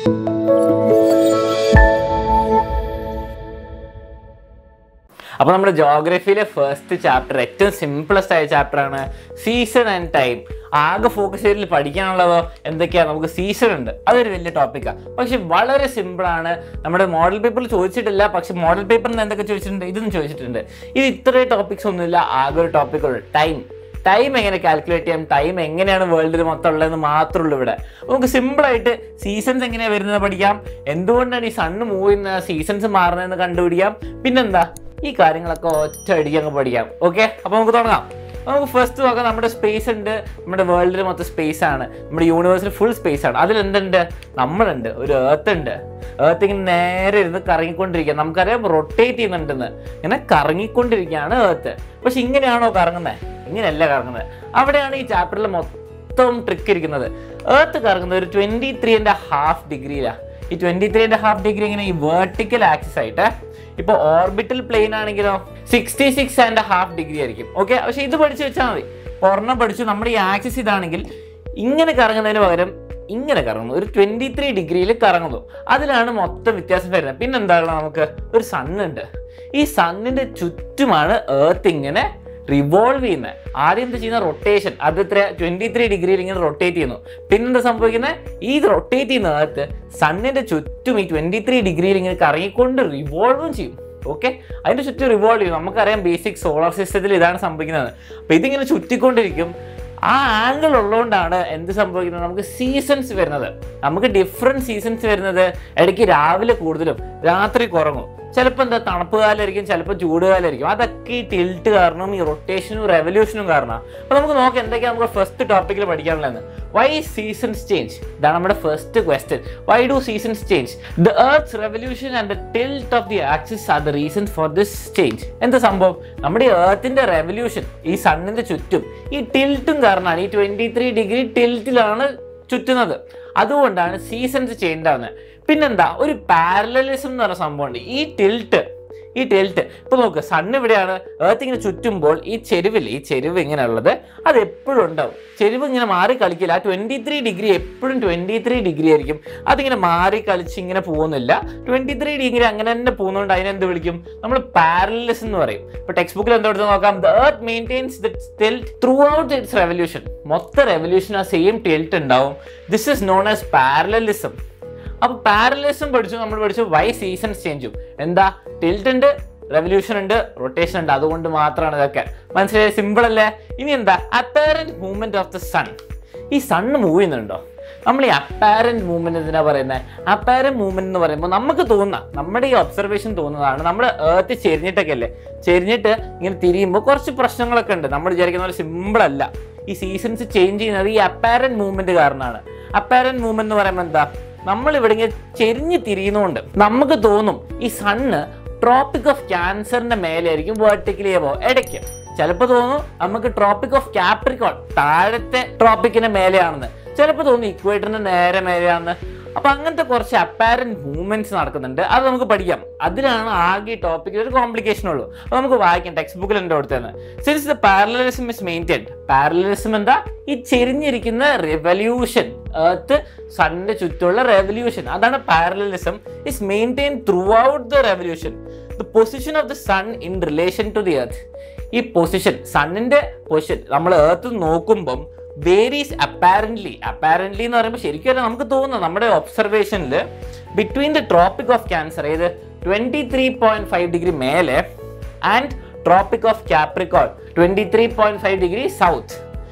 അപ്പോൾ നമ്മുടെ ജോഗ്രഫിയിലെ first chapter ഏറ്റവും സിംപിളസ്റ്റ് ആയ ചാപ്റ്ററാണ് സീസൺ ആൻഡ് ടൈം. ആകെ ഫോക്കസ് ചെയ്തിൽ പഠിക്കാനുള്ളതോ എന്തൊക്കെയാണ്? നമുക്ക് സീസൺ ഉണ്ട്, അതൊരു വലിയ ടോപ്പിക്കാണ്. പക്ഷെ വളരെ സിമ്പിളാണ്. നമ്മുടെ മോഡൽ പേപ്പറിൽ ചോദിച്ചിട്ടില്ല, പക്ഷെ മോഡൽ പേപ്പറിൽ നിന്ന് എന്തൊക്കെ ചോദിച്ചിട്ടുണ്ട്, ഇതും ചോദിച്ചിട്ടുണ്ട്. ഇത് ഇത്രയും ടോപ്പിക്സ് ഒന്നുമില്ല, ആകെ ഒരു ടോപ്പിക്കുള്ളൂ, ടൈം. ടൈം എങ്ങനെ കാൽക്കുലേറ്റ് ചെയ്യാം, ടൈം എങ്ങനെയാണ് വേൾഡിൽ മൊത്തം ഉള്ളതെന്ന് മാത്രമേ ഉള്ളൂ ഇവിടെ. നമുക്ക് സിമ്പിളായിട്ട് സീസൺസ് എങ്ങനെയാണ് വരുന്നത് പഠിക്കാം, എന്തുകൊണ്ടാണ് ഈ സണ്ണ് മൂവ് ചെയ്യുന്ന സീസൺസ് മാറുന്നതെന്ന് കണ്ടുപിടിക്കാം. പിന്നെന്താ, ഈ കാര്യങ്ങളൊക്കെ ഒറ്റ അടിക്ക് അങ്ങ് പഠിക്കാം. ഓക്കെ, അപ്പോൾ നമുക്ക് തുടങ്ങാം. നമുക്ക് ഫസ്റ്റ് നോക്കാം. നമ്മുടെ സ്പേസ് ഉണ്ട്, നമ്മുടെ വേൾഡിൽ മൊത്തം സ്പേസ് ആണ്, നമ്മുടെ യൂണിവേഴ്സിൽ ഫുൾ സ്പേസ് ആണ്. അതിലെന്തുണ്ട്? നമ്മളുണ്ട്, ഒരു എർത്ത് ഉണ്ട്. എർത്ത് ഇങ്ങനെ നേരെ ഇരുന്ന് കറങ്ങിക്കൊണ്ടിരിക്കുക. നമുക്കറിയാം റൊട്ടേറ്റ് ചെയ്യുന്നുണ്ടെന്ന്. ഇങ്ങനെ കറങ്ങിക്കൊണ്ടിരിക്കുകയാണ് എർത്ത്. പക്ഷെ ഇങ്ങനെയാണോ കറങ്ങുന്നത്? ഇങ്ങനെയല്ല കറങ്ങുന്നത്. അവിടെയാണ് ഈ ചാപ്റ്ററിൽ മൊത്തം ട്രിക്ക് ഇരിക്കുന്നത്. എർത്ത് കറങ്ങുന്നത് ഒരു 23.5 ഡിഗ്രിയിലാണ്. ഈ 23.5 ഡിഗ്രി ഇങ്ങനെ ഈ വേർട്ടിക്കൽ ആക്സിസ് ആയിട്ട്. ഇപ്പോൾ ഓർബിറ്റൽ പ്ലെയിൻ ആണെങ്കിലോ 66.5 ഡിഗ്രി ആയിരിക്കും. ഓക്കെ, പക്ഷെ ഇത് പഠിച്ചു വെച്ചാൽ മതി. ഒരെണ്ണം പഠിച്ചു, നമ്മുടെ ഈ ആക്സിസ് ഇതാണെങ്കിൽ ഇങ്ങനെ കറങ്ങുന്നതിന് പകരം ഇങ്ങനെ കറങ്ങുന്നു, ഒരു 23 ഡിഗ്രിയിൽ കറങ്ങുന്നു. അതിലാണ് മൊത്തം വ്യത്യാസം വരുന്നത്. പിന്നെന്താണ്, നമുക്ക് ഒരു സണ്ണുണ്ട്. ഈ സണ്ണിന്റെ ചുറ്റുമാണ് എർത്ത് ഇങ്ങനെ റിവോൾവ് ചെയ്യുന്നത്. ആദ്യം എന്ത് ചെയ്യുന്ന റൊട്ടേഷൻ, അത് ഇത്ര 23 ഡിഗ്രിയിൽ ഇങ്ങനെ റൊട്ടേറ്റ് ചെയ്യുന്നു. പിന്നെന്താ സംഭവിക്കുന്നത്? ഈ റൊട്ടേറ്റ് ചെയ്യുന്ന എർത്ത് സണ്ണിന്റെ ചുറ്റും ഈ 23 ഡിഗ്രിയിൽ ഇങ്ങനെ കറങ്ങിക്കൊണ്ട് റിവോൾവും ചെയ്യും. ഓക്കെ, അതിന്റെ ചുറ്റും റിവോൾവ് ചെയ്യും. നമുക്കറിയാം ബേസിക് സോളാർ സിസ്റ്റത്തിൽ ഇതാണ് സംഭവിക്കുന്നത്. അപ്പൊ ഇതിങ്ങനെ ചുറ്റിക്കൊണ്ടിരിക്കും. ആ ആംഗിൾ ഉള്ളതുകൊണ്ടാണ് എന്ത് സംഭവിക്കുന്നത്, നമുക്ക് സീസൺസ് വരുന്നത്. നമുക്ക് ഡിഫറെൻറ്റ് സീസൺസ് വരുന്നത്. ഇടയ്ക്ക് രാവിലെ കൂടുതലും രാത്രി കുറങ്ങും. ചിലപ്പോൾ എന്താ തണുപ്പ് കാലമായിരിക്കും, ചിലപ്പോൾ ചൂടുകാലമായിരിക്കും. അതൊക്കെ ഈ ടിൽറ്റ് കാരണം, ഈ റൊട്ടേഷനും റെവല്യൂഷനും കാരണം. അപ്പോൾ നമുക്ക് നോക്കാം എന്തൊക്കെയാണ് നമുക്ക് ഫസ്റ്റ് ടോപ്പിക്കിൽ പഠിക്കാനുള്ളതെന്ന്. Y seasons change? ഇതാണ് നമ്മുടെ first question. Why do seasons change? The earth's revolution and the tilt of the axis are the reason for this change. എന്താ സംഭവം? നമ്മുടെ എർത്തിന്റെ റെവല്യൂഷൻ ഈ സണ്ണിന്റെ ചുറ്റും ഈ ടിൽറ്റും കാരണമാണ്. ഈ 23 ഡിഗ്രി ടിൽറ്റിലാണ് ചുറ്റുന്നത്. അതുകൊണ്ടാണ് സീസൺസ് ചേഞ്ച് ആവുന്നത്. പിന്നെന്താ, ഒരു പാരലലിസം എന്ന് പറഞ്ഞ സംഭവമുണ്ട്. ഈ ടിൽറ്റ് ഇപ്പൊ നോക്ക്, സണ്ണ് ഇവിടെയാണ്, എർത്ത് ഇങ്ങനെ ചുറ്റുമ്പോൾ ഈ ചെരുവ് ഇങ്ങനെ ഉള്ളത് അത് എപ്പോഴും ഉണ്ടാവും. ചെരുവ് ഇങ്ങനെ മാറി കളിക്കില്ല. ആ 23 ഡിഗ്രി എപ്പോഴും 23 ഡിഗ്രി ആയിരിക്കും. അതിങ്ങനെ മാറി കളിച്ച് ഇങ്ങനെ പോകുന്നില്ല. 23 ഡിഗ്രി അങ്ങനെ തന്നെ പോകുന്നതുകൊണ്ട് അതിനെന്ത് വിളിക്കും? നമ്മൾ പാരലലിസം എന്ന് പറയും. ഇപ്പൊ ടെക്സ്റ്റ് ബുക്കിൽ എന്താ എടുത്ത് നോക്കാം. The earth maintains the tilt through out it's revolution. മൊത്തം റെവല്യൂഷൻ ആ സെയിം ടിൽറ്റ് ഉണ്ടാവും. This is known as parallelism. അപ്പൊ പാരലലിസം നമ്മൾ പഠിച്ചു വൈ സീസൺസ് ചേഞ്ചും. എന്താ, ടിൽറ്റ് ഉണ്ട്, റെവല്യൂഷൻ ഉണ്ട്, റൊട്ടേഷൻ ഉണ്ട്. അതുകൊണ്ട് മാത്രമാണ് ഇതൊക്കെ. മനസ്സിലായി? സിമ്പിൾ അല്ലേ? ഇനി എന്താ, apparent movement of the sun. ഈ സണ്ണ് മൂവ് ചെയ്യുന്നുണ്ടോ? നമ്മൾ ഈ അപ്പാരന്റ് മൂവ്മെന്റ് എന്തിനാ പറയുന്നത്? അപ്പാരന്റ് മൂവ്മെന്റ് എന്ന് പറയുമ്പോൾ നമുക്ക് തോന്നുന്ന, നമ്മുടെ ഈ ഒബ്സർവേഷൻ തോന്നുന്നതാണ്. നമ്മുടെ എർത്ത് ചെരിഞ്ഞിട്ടൊക്കെ അല്ലേ, ചെരിഞ്ഞിട്ട് ഇങ്ങനെ തിരിയുമ്പോൾ കുറച്ച് പ്രശ്നങ്ങളൊക്കെ ഉണ്ട്. നമ്മൾ വിചാരിക്കുന്ന പോലെ സിമ്പിൾ അല്ല. ഈ സീസൺസ് ചേഞ്ച് ചെയ്യുന്നത് ഈ അപ്പാരന്റ് മൂവ്മെന്റ് കാരണമാണ്. അപ്പാരന്റ് മൂവ്മെന്റ് എന്ന് പറയുമ്പോൾ എന്താ, നമ്മൾ ഇവിടെ ഇങ്ങനെ ചെരിഞ്ഞ് തിരിയുന്നതുകൊണ്ട് നമുക്ക് തോന്നും ഈ സണ്ണ് ട്രോപ്പിക് ഓഫ് ക്യാൻസറിന്റെ മേലെയായിരിക്കും വേർട്ടിക്കലി അബോവ്. ഇടയ്ക്ക് ചിലപ്പോൾ തോന്നും നമുക്ക് ട്രോപ്പിക് ഓഫ് കാപ്രിക്കോൺ താഴത്തെ ട്രോപ്പിക്കിന്റെ മേലെയാണെന്ന്. ചിലപ്പോൾ തോന്നും ഇക്വേറ്ററിന്റെ നേരെ മേലെയാണെന്ന്. അപ്പൊ അങ്ങനത്തെ കുറച്ച് അപ്പാരന്റ് മൂവ്മെന്റ്സ് നടക്കുന്നുണ്ട്. അത് നമുക്ക് പഠിക്കാം. അതിലാണ് ആകെ ടോപ്പിക്കിൽ ഒരു കോംപ്ലിക്കേഷൻ ഉള്ളൂ. അപ്പൊ നമുക്ക് വായിക്കാം. ടെക്സ്റ്റ് ബുക്കിൽ എന്താ കൊടുത്തത്? Since the parallelism is maintained. Parallelism എന്താ? ഈ ചെരിഞ്ഞിരിക്കുന്ന റെവല്യൂഷൻ, എർത്ത് സണ്ണിന്റെ ചുറ്റുമുള്ള റെവല്യൂഷൻ, അതാണ് parallelism. Is maintained throughout the revolution. The position of the sun in relation to the earth. ഈ പൊസിഷൻ, സണ്ണിന്റെ പൊസിഷൻ നമ്മൾ എർത്ത് നോക്കുമ്പം വേരീസ് അപ്പാരന്റ്ലി എന്ന് പറയുമ്പോൾ ശരിക്കും നമുക്ക് തോന്നുന്നു നമ്മുടെ ഒബ്സർവേഷനിൽ between the Tropic of Cancer, ഏത് 23.5 ഡിഗ്രി മേലെ, and Tropic of Capricorn 23.5 degree south.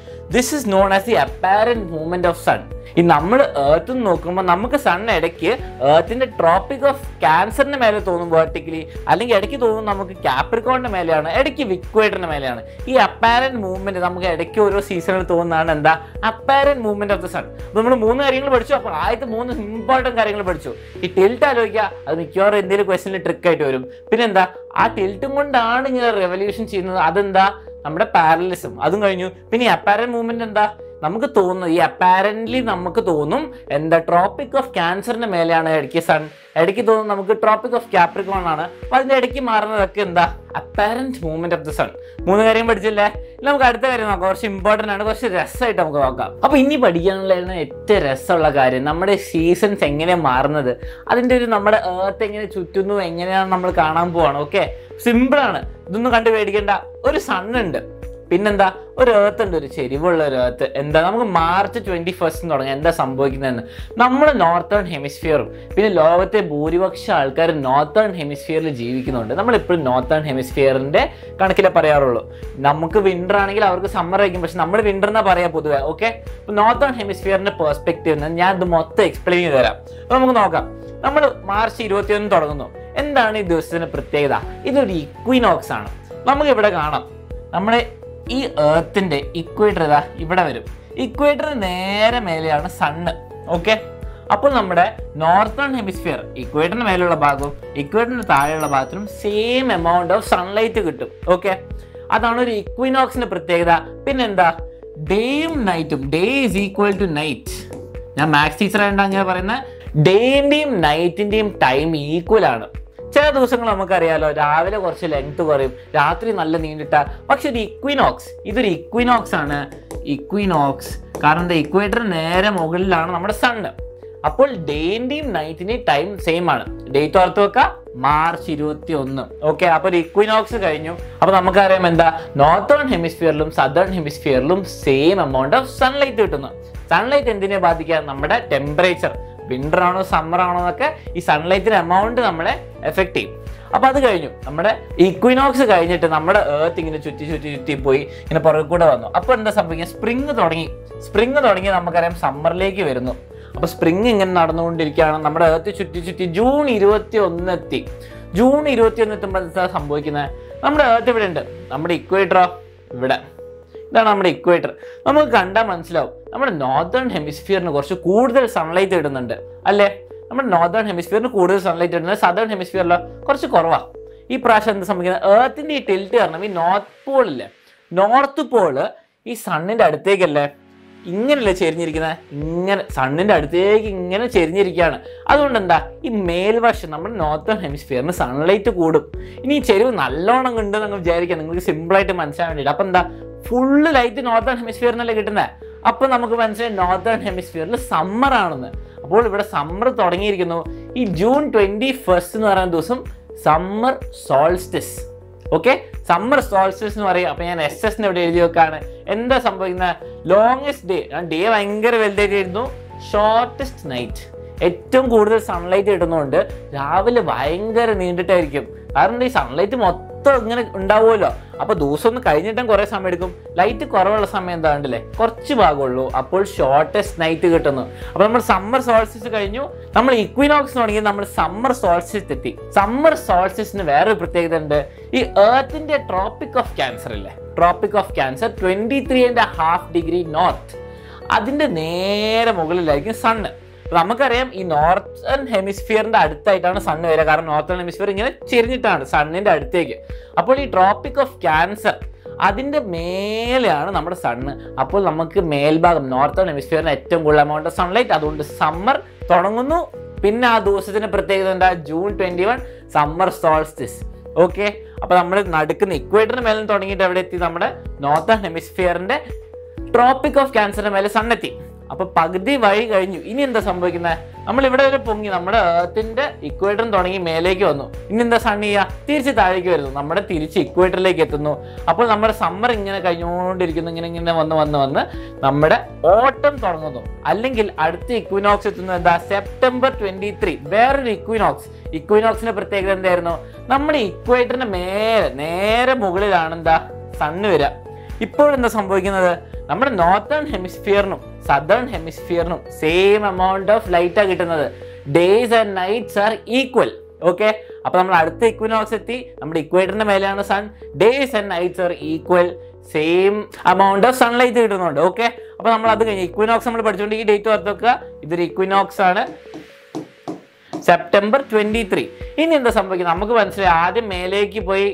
This is known as the apparent movement of sun. ഈ നമ്മൾ എർത്ത് നോക്കുമ്പോൾ നമുക്ക് സൺ ഇടയ്ക്ക് എർത്തിന്റെ ട്രോപ്പിക് ഓഫ് ക്യാൻസറിന്റെ മേലെ തോന്നും വേർട്ടിക്കലി, അല്ലെങ്കിൽ ഇടയ്ക്ക് തോന്നും നമുക്ക് കാപ്രിക്കോണിന്റെ മേലെയാണ്, ഇടയ്ക്ക് ഇക്വേറ്ററിന്റെ മേലെയാണ്. ഈ അപ്പാരന്റ് മൂവ്മെന്റ് നമുക്ക് ഇടയ്ക്ക് ഓരോ സീസണിൽ തോന്നുന്നതാണ് എന്താ, apparent movement of the sun. അപ്പോൾ നമ്മൾ 3 കാര്യങ്ങൾ പഠിച്ചു. അപ്പോൾ ആദ്യത്തെ 3 ഇമ്പോർട്ടന്റ് കാര്യങ്ങൾ പഠിച്ചു. ഈ ടിൽറ്റ് ആലോചിക്കുക, അത് മിക്കവാറും എന്തെങ്കിലും ക്വസ്റ്റനിൽ ട്രിക്കായിട്ട് വരും. പിന്നെന്താ, ആ ടിൽറ്റും കൊണ്ടാണ് ഇങ്ങനെ റെവല്യൂഷൻ ചെയ്യുന്നത്. അതെന്താ, നമ്മുടെ പാരലലിസം. അതും കഴിഞ്ഞു. പിന്നെ അപ്പാരന്റ് മൂവ്മെന്റ് എന്താ, നമുക്ക് തോന്നുന്നു, ഈ അപ്പാരന്റ്ലി നമുക്ക് തോന്നും എന്താ ട്രോപ്പിക് ഓഫ് ക്യാൻസറിന്റെ മേലെയാണ് ഇടയ്ക്ക് സൺ, ഇടയ്ക്ക് തോന്നും നമുക്ക് ട്രോപ്പിക് ഓഫ് കാപ്രിക്കോൺ ആണ്. അപ്പൊ അതിന്റെ ഇടയ്ക്ക് മാറുന്നതൊക്കെ എന്താ apparent movement of the sun. 3 കാര്യം പഠിച്ചില്ലേ? നമുക്ക് അടുത്ത കാര്യം നോക്കാം, കുറച്ച് ഇമ്പോർട്ടൻ്റ് ആണ്, കുറച്ച് രസമായിട്ട് നമുക്ക് നോക്കാം. അപ്പൊ ഇനി പഠിക്കാനുള്ള ഏറ്റവും രസമുള്ള കാര്യം നമ്മുടെ സീസൺസ് എങ്ങനെയാണ് മാറുന്നത്, അതിന്റെ ഒരു നമ്മുടെ ഏർത്ത് എങ്ങനെ ചുറ്റുന്നു, എങ്ങനെയാണ് നമ്മൾ കാണാൻ പോവാണ്. ഓക്കെ, സിമ്പിളാണ്, ഇതൊന്നും കണ്ടു പേടിക്കേണ്ട. ഒരു സണ്ണുണ്ട്, പിന്നെന്താ ഒരു ഏർത്ത് ഉണ്ട്, ഒരു ചെരിവുള്ള ഒരു ഏർത്ത്. എന്താ നമുക്ക് മാർച്ച് 21 തുടങ്ങാം. എന്താ സംഭവിക്കുന്നതെന്ന്, നമ്മൾ നോർത്തേൺ ഹെമിസ്ഫിയറും പിന്നെ ലോകത്തെ ഭൂരിപക്ഷം ആൾക്കാർ നോർത്തേൺ ഹെമിസ്ഫിയറിൽ ജീവിക്കുന്നുണ്ട്. നമ്മളിപ്പോഴും നോർത്തേൺ ഹെമിസ്ഫിയറിന്റെ കണക്കിലെ പറയാറുള്ളൂ. നമുക്ക് വിന്റർ ആണെങ്കിൽ അവർക്ക് സമ്മർ ആയിരിക്കും, പക്ഷെ നമ്മൾ വിന്റർ എന്നാ പറയാ പൊതുവെ. ഓക്കെ, അപ്പോൾ നോർത്തേൺ ഹെമിസ്ഫിയറിന്റെ പെർസ്പെക്റ്റീവ് ഞാൻ ഇത് മൊത്തം എക്സ്പ്ലെയിൻ ചെയ്ത് തരാം. അപ്പോൾ നമുക്ക് നോക്കാം. നമ്മൾ മാർച്ച് 21 തുടങ്ങുന്നു. എന്താണ് ഈ ദിവസത്തിന്റെ പ്രത്യേകത? ഇതൊരു ഇക്വിനോക്സ് ആണ്. നമുക്ക് ഇവിടെ കാണാം, നമ്മുടെ ഈ ഏർത്തിന്റെ ഇക്വേറ്റർ ഇതാ ഇവിടെ വരും. ഇക്വേറ്ററിന് നേരെ മേലെയാണ് സണ്ണ്. ഓക്കെ, അപ്പോൾ നമ്മുടെ നോർത്തേൺ ഹെമിസ്ഫിയർ ഇക്വേറ്ററിന് മേലുള്ള ഭാഗവും ഇക്വേറ്ററിന് താഴെയുള്ള ഭാഗത്തിനും സെയിം എമൗണ്ട് ഓഫ് സൺലൈറ്റ് കിട്ടും. ഓക്കെ, അതാണ് ഒരു ഇക്വിനോക്സിന്റെ പ്രത്യേകത. പിന്നെന്താ, ഡേയും നൈറ്റും, day is equal to night. ഞാൻ മാത്സ് ടീച്ചർ ആയതുകൊണ്ട് അങ്ങനെ പറയുന്നത്, ഡേന്റെയും നൈറ്റിന്റെയും ടൈം ഈക്വൽ ആണ്. ചില ദിവസങ്ങൾ നമുക്കറിയാലോ, രാവിലെ കുറച്ച് ലെങ്ത് കുറയും, രാത്രി നല്ല നീണ്ടിട്ട. പക്ഷെ ഒരു ഇക്വിനോക്സ്, ഇതൊരു ഇക്വിനോക്സ് ആണ്. ഇക്വിനോക്സ് കാരണം ഇക്വേറ്ററിന് നേരെ മുകളിലാണ് നമ്മുടെ സണ്ണ്. അപ്പോൾ ഡേന്റെയും നൈറ്റിന്റെയും ടൈം സെയിം ആണ്. ഡേറ്റ് ഓർത്ത് വെക്കുക, മാർച്ച് 21. ഓക്കെ, അപ്പൊ ഒരു ഇക്വിനോക്സ് കഴിഞ്ഞു. അപ്പൊ നമുക്കറിയാം എന്താ, നോർത്തേൺ ഹെമിസ്ഫിയറിലും സദേൺ ഹെമിസ്ഫിയറിലും സെയിം എമൗണ്ട് ഓഫ് സൺലൈറ്റ് കിട്ടുന്നു. സൺലൈറ്റ് എന്തിനെ ബാധിക്കുക? നമ്മുടെ ടെമ്പറേച്ചർ, വിന്റർ ആണോ സമ്മർ ആണോ എന്നൊക്കെ ഈ സൺലൈറ്റിന്റെ എമൗണ്ട് നമ്മളെ എഫക്ട് ചെയ്യും. അപ്പൊ അത് കഴിഞ്ഞു. നമ്മുടെ ഇക്വിനോക്സ് കഴിഞ്ഞിട്ട് നമ്മുടെ ഏർത്ത് ഇങ്ങനെ ചുറ്റി പോയി ഇങ്ങനെ പുറകെ കൂടെ വന്നു. അപ്പൊ എന്താ സംഭവിക്കുക? സ്പ്രിങ് തുടങ്ങി നമുക്കറിയാം സമ്മറിലേക്ക് വരുന്നു. അപ്പൊ സ്പ്രിങ് ഇങ്ങനെ നടന്നുകൊണ്ടിരിക്കുകയാണ്. നമ്മുടെ ഏർത്ത് ചുറ്റി ജൂൺ 21 എത്തി. ജൂൺ 21 എത്തുമ്പോൾ എന്താ സംഭവിക്കുന്നത്? നമ്മുടെ ഏർത്ത് ഇവിടെ ഉണ്ട്, നമ്മുടെ ഇക്വേറ്ററോ ഇവിടെ. ഇതാണ് നമ്മുടെ ഇക്വേറ്റർ. നമുക്ക് കണ്ടാൽ മനസ്സിലാവും നമ്മുടെ നോർത്തേൺ ഹെമിസ്ഫിയറിന് കുറച്ച് കൂടുതൽ സൺലൈറ്റ് ഇടുന്നുണ്ട് അല്ലേ? നമ്മുടെ നോർത്തേൺ ഹെമിസ്ഫിയറിന് കൂടുതൽ സൺലൈറ്റ് ഇടുന്നത്, സദേൺ ഹെമിസ്ഫിയറിലോ കുറച്ച് കുറവാണ്. ഈ പ്രാവശ്യം എന്താ സംഭവിക്കുന്നത്? ഏർത്തിന്റെ ഈ ടിൽറ്റ് കാരണം ഈ നോർത്ത് പോള് ഈ സണ്ണിന്റെ അടുത്തേക്കല്ലേ ഇങ്ങനെയല്ലേ ചെരിഞ്ഞിരിക്കുന്നത്, ഇങ്ങനെ സണ്ണിന്റെ അടുത്തേക്ക് ഇങ്ങനെ ചെരിഞ്ഞിരിക്കുകയാണ്. അതുകൊണ്ട് എന്താ, ഈ മേൽവശം നമ്മുടെ നോർത്തേൺ ഹെമിസ്ഫിയറിന് സൺലൈറ്റ് കൂടും. ഇനി ഈ ചെരിവ് നല്ലോണം ഉണ്ട് എന്ന് വിചാരിക്കാം, നിങ്ങൾക്ക് സിമ്പിളായിട്ട് മനസ്സിലാൻ വേണ്ടിയിട്ട്. അപ്പൊ എന്താ, ഫുള്ള് ലൈറ്റ് നോർത്തേൺ ഹെമിസ്ഫിയറിനല്ലേ കിട്ടുന്നത്. അപ്പൊ നമുക്ക് മനസ്സിലായി നോർത്തേൺ ഹെമിസ്ഫിയറിൽ സമ്മർ ആണെന്ന്. അപ്പോൾ ഇവിടെ സമ്മർ തുടങ്ങിയിരിക്കുന്നു. ഈ ജൂൺ 21 എന്ന് പറയുന്ന ദിവസം summer solstice. Okay, summer solstice എന്ന് പറയും. അപ്പൊ ഞാൻ SS ഇവിടെ എഴുതി വെക്കാണ്. എന്താ സംഭവിക്കുന്നത്? ലോങ്സ്റ്റ് ഡേ, ഡേ ഭയങ്കര വലുതായിട്ടായിരുന്നു. ഷോർട്ടസ്റ്റ് നൈറ്റ്, ഏറ്റവും കൂടുതൽ സൺലൈറ്റ് കിട്ടുന്നതുകൊണ്ട് രാവിലെ ഭയങ്കര നീണ്ടിട്ടായിരിക്കും. കാരണം ഈ സൺലൈറ്റ് മൊത്തം ഇങ്ങനെ ഉണ്ടാവുമല്ലോ. അപ്പൊ ദിവസം ഒന്ന് കഴിഞ്ഞിട്ടും കുറെ സമയം എടുക്കും. ലൈറ്റ് കുറവുള്ള സമയം എന്താ ഉണ്ടല്ലേ, കുറച്ച് ഭാഗമുള്ളൂ. അപ്പോൾ ഷോർട്ടസ്റ്റ് നൈറ്റ് കിട്ടുന്നു. അപ്പൊ നമ്മൾ സമ്മർ സോൾസ്റ്റിസ് കഴിഞ്ഞു, നമ്മൾ ഇക്വിനോക്സ് തുടങ്ങി, നമ്മൾ സമ്മർ സോൾസ്റ്റിസ് എത്തി. സമ്മർ സോൾസ്റ്റിസിന് വേറൊരു പ്രത്യേകത ഉണ്ട്. ഈ ഏർത്തിന്റെ ട്രോപ്പിക് ഓഫ് ക്യാൻസർ ഇല്ലേ, tropic of cancer 23.5 degree north, അതിന്റെ നേരെ മുകളിലായിരിക്കും സണ്ണ്. നമുക്കറിയാം ഈ നോർത്തേൺ ഹെമിസ്ഫിയറിന്റെ അടുത്തായിട്ടാണ് സണ്ണ് വരിക. കാരണം നോർത്തേൺ ഹെമിസ്ഫിയർ ഇങ്ങനെ ചെരിഞ്ഞിട്ടാണ് സണ്ണിന്റെ അടുത്തേക്ക്. അപ്പോൾ ഈ ട്രോപ്പിക് ഓഫ് ക്യാൻസർ അതിന്റെ മേലെയാണ് നമ്മുടെ സണ്ണ്. അപ്പോൾ നമുക്ക് മേൽഭാഗം നോർത്തേൺ ഹെമിസ്ഫിയറിന് ഏറ്റവും കൂടുതൽ എമൗണ്ട് ഓഫ് സൺലൈറ്റ്. അതുകൊണ്ട് സമ്മർ തുടങ്ങുന്നു. പിന്നെ ആ ദിവസത്തിന്റെ പ്രത്യേകത എന്താ? June 21 summer solstice. ഓക്കെ, അപ്പൊ നമ്മൾ നടുക്കുന്ന ഇക്വേറ്ററിന് മേലെ തുടങ്ങിയിട്ട് എവിടെ എത്തി? നമ്മുടെ നോർത്തേൺ ഹെമിസ്ഫിയറിന്റെ ട്രോപ്പിക് ഓഫ് ക്യാൻസറിന് മേലെ സണ്ണെത്തി. അപ്പൊ പകുതി വഴി കഴിഞ്ഞു. ഇനി എന്താ സംഭവിക്കുന്നത്? നമ്മൾ ഇവിടെ വരെ പൊങ്ങി, നമ്മുടെ ഏർത്തിന്റെ ഇക്വേറ്ററിന് തുടങ്ങി മേലേക്ക് വന്നു. ഇനി എന്താ സൺ ചെയ്യുക? തിരിച്ച് താഴേക്ക് വരുന്നു, നമ്മുടെ തിരിച്ച് ഇക്വേറ്ററിലേക്ക് എത്തുന്നു. അപ്പോൾ നമ്മുടെ സമ്മർ ഇങ്ങനെ കഴിഞ്ഞുകൊണ്ടിരിക്കുന്നു. ഇങ്ങനെ വന്ന് നമ്മുടെ ഓട്ടം തുടങ്ങുന്നു. അല്ലെങ്കിൽ അടുത്ത ഇക്വിനോക്സ് എത്തുന്നത് എന്താ? സെപ്റ്റംബർ 23. വേറൊരു ഇക്വിനോക്സിന്റെ പ്രത്യേകത എന്തായിരുന്നു? നമ്മുടെ ഇക്വേറ്ററിന്റെ നേരെ മുകളിലാണ് എന്താ സണ്ണ് വരിക. ഇപ്പോഴെന്താ സംഭവിക്കുന്നത്? നമ്മുടെ നോർത്തേൺ ഹെമിസ്ഫിയറിനും സദേൺ ഹെമിസ്ഫിയറിനും സെയിം എമൗണ്ട് ഓഫ് ലൈറ്റാ കിട്ടുന്നത്. Days and nights are equal. Okay, അപ്പൊ നമ്മൾ അടുത്ത ഇക്വിനോക്സ് എത്തി. നമ്മുടെ ഇക്വേറ്ററിന്റെ മേലെയാണ് sun. Days and nights are equal, same amount of sunlight കിട്ടുന്നുണ്ട്. ഓക്കെ, അപ്പൊ നമ്മൾ അത് കഴിഞ്ഞ് ഇക്വിനോക്സ് നമ്മൾ പഠിച്ചുകൊണ്ട് ഈ ഡേറ്റ് ഓർത്ത് വെക്കുക. ഇതൊരു ഇക്വിനോക്സ് ആണ്, സെപ്റ്റംബർ 23. ഇനി എന്താ സംഭവിക്കുന്നത്? നമുക്ക് മനസ്സിലായി, ആദ്യം മേലേക്ക് പോയി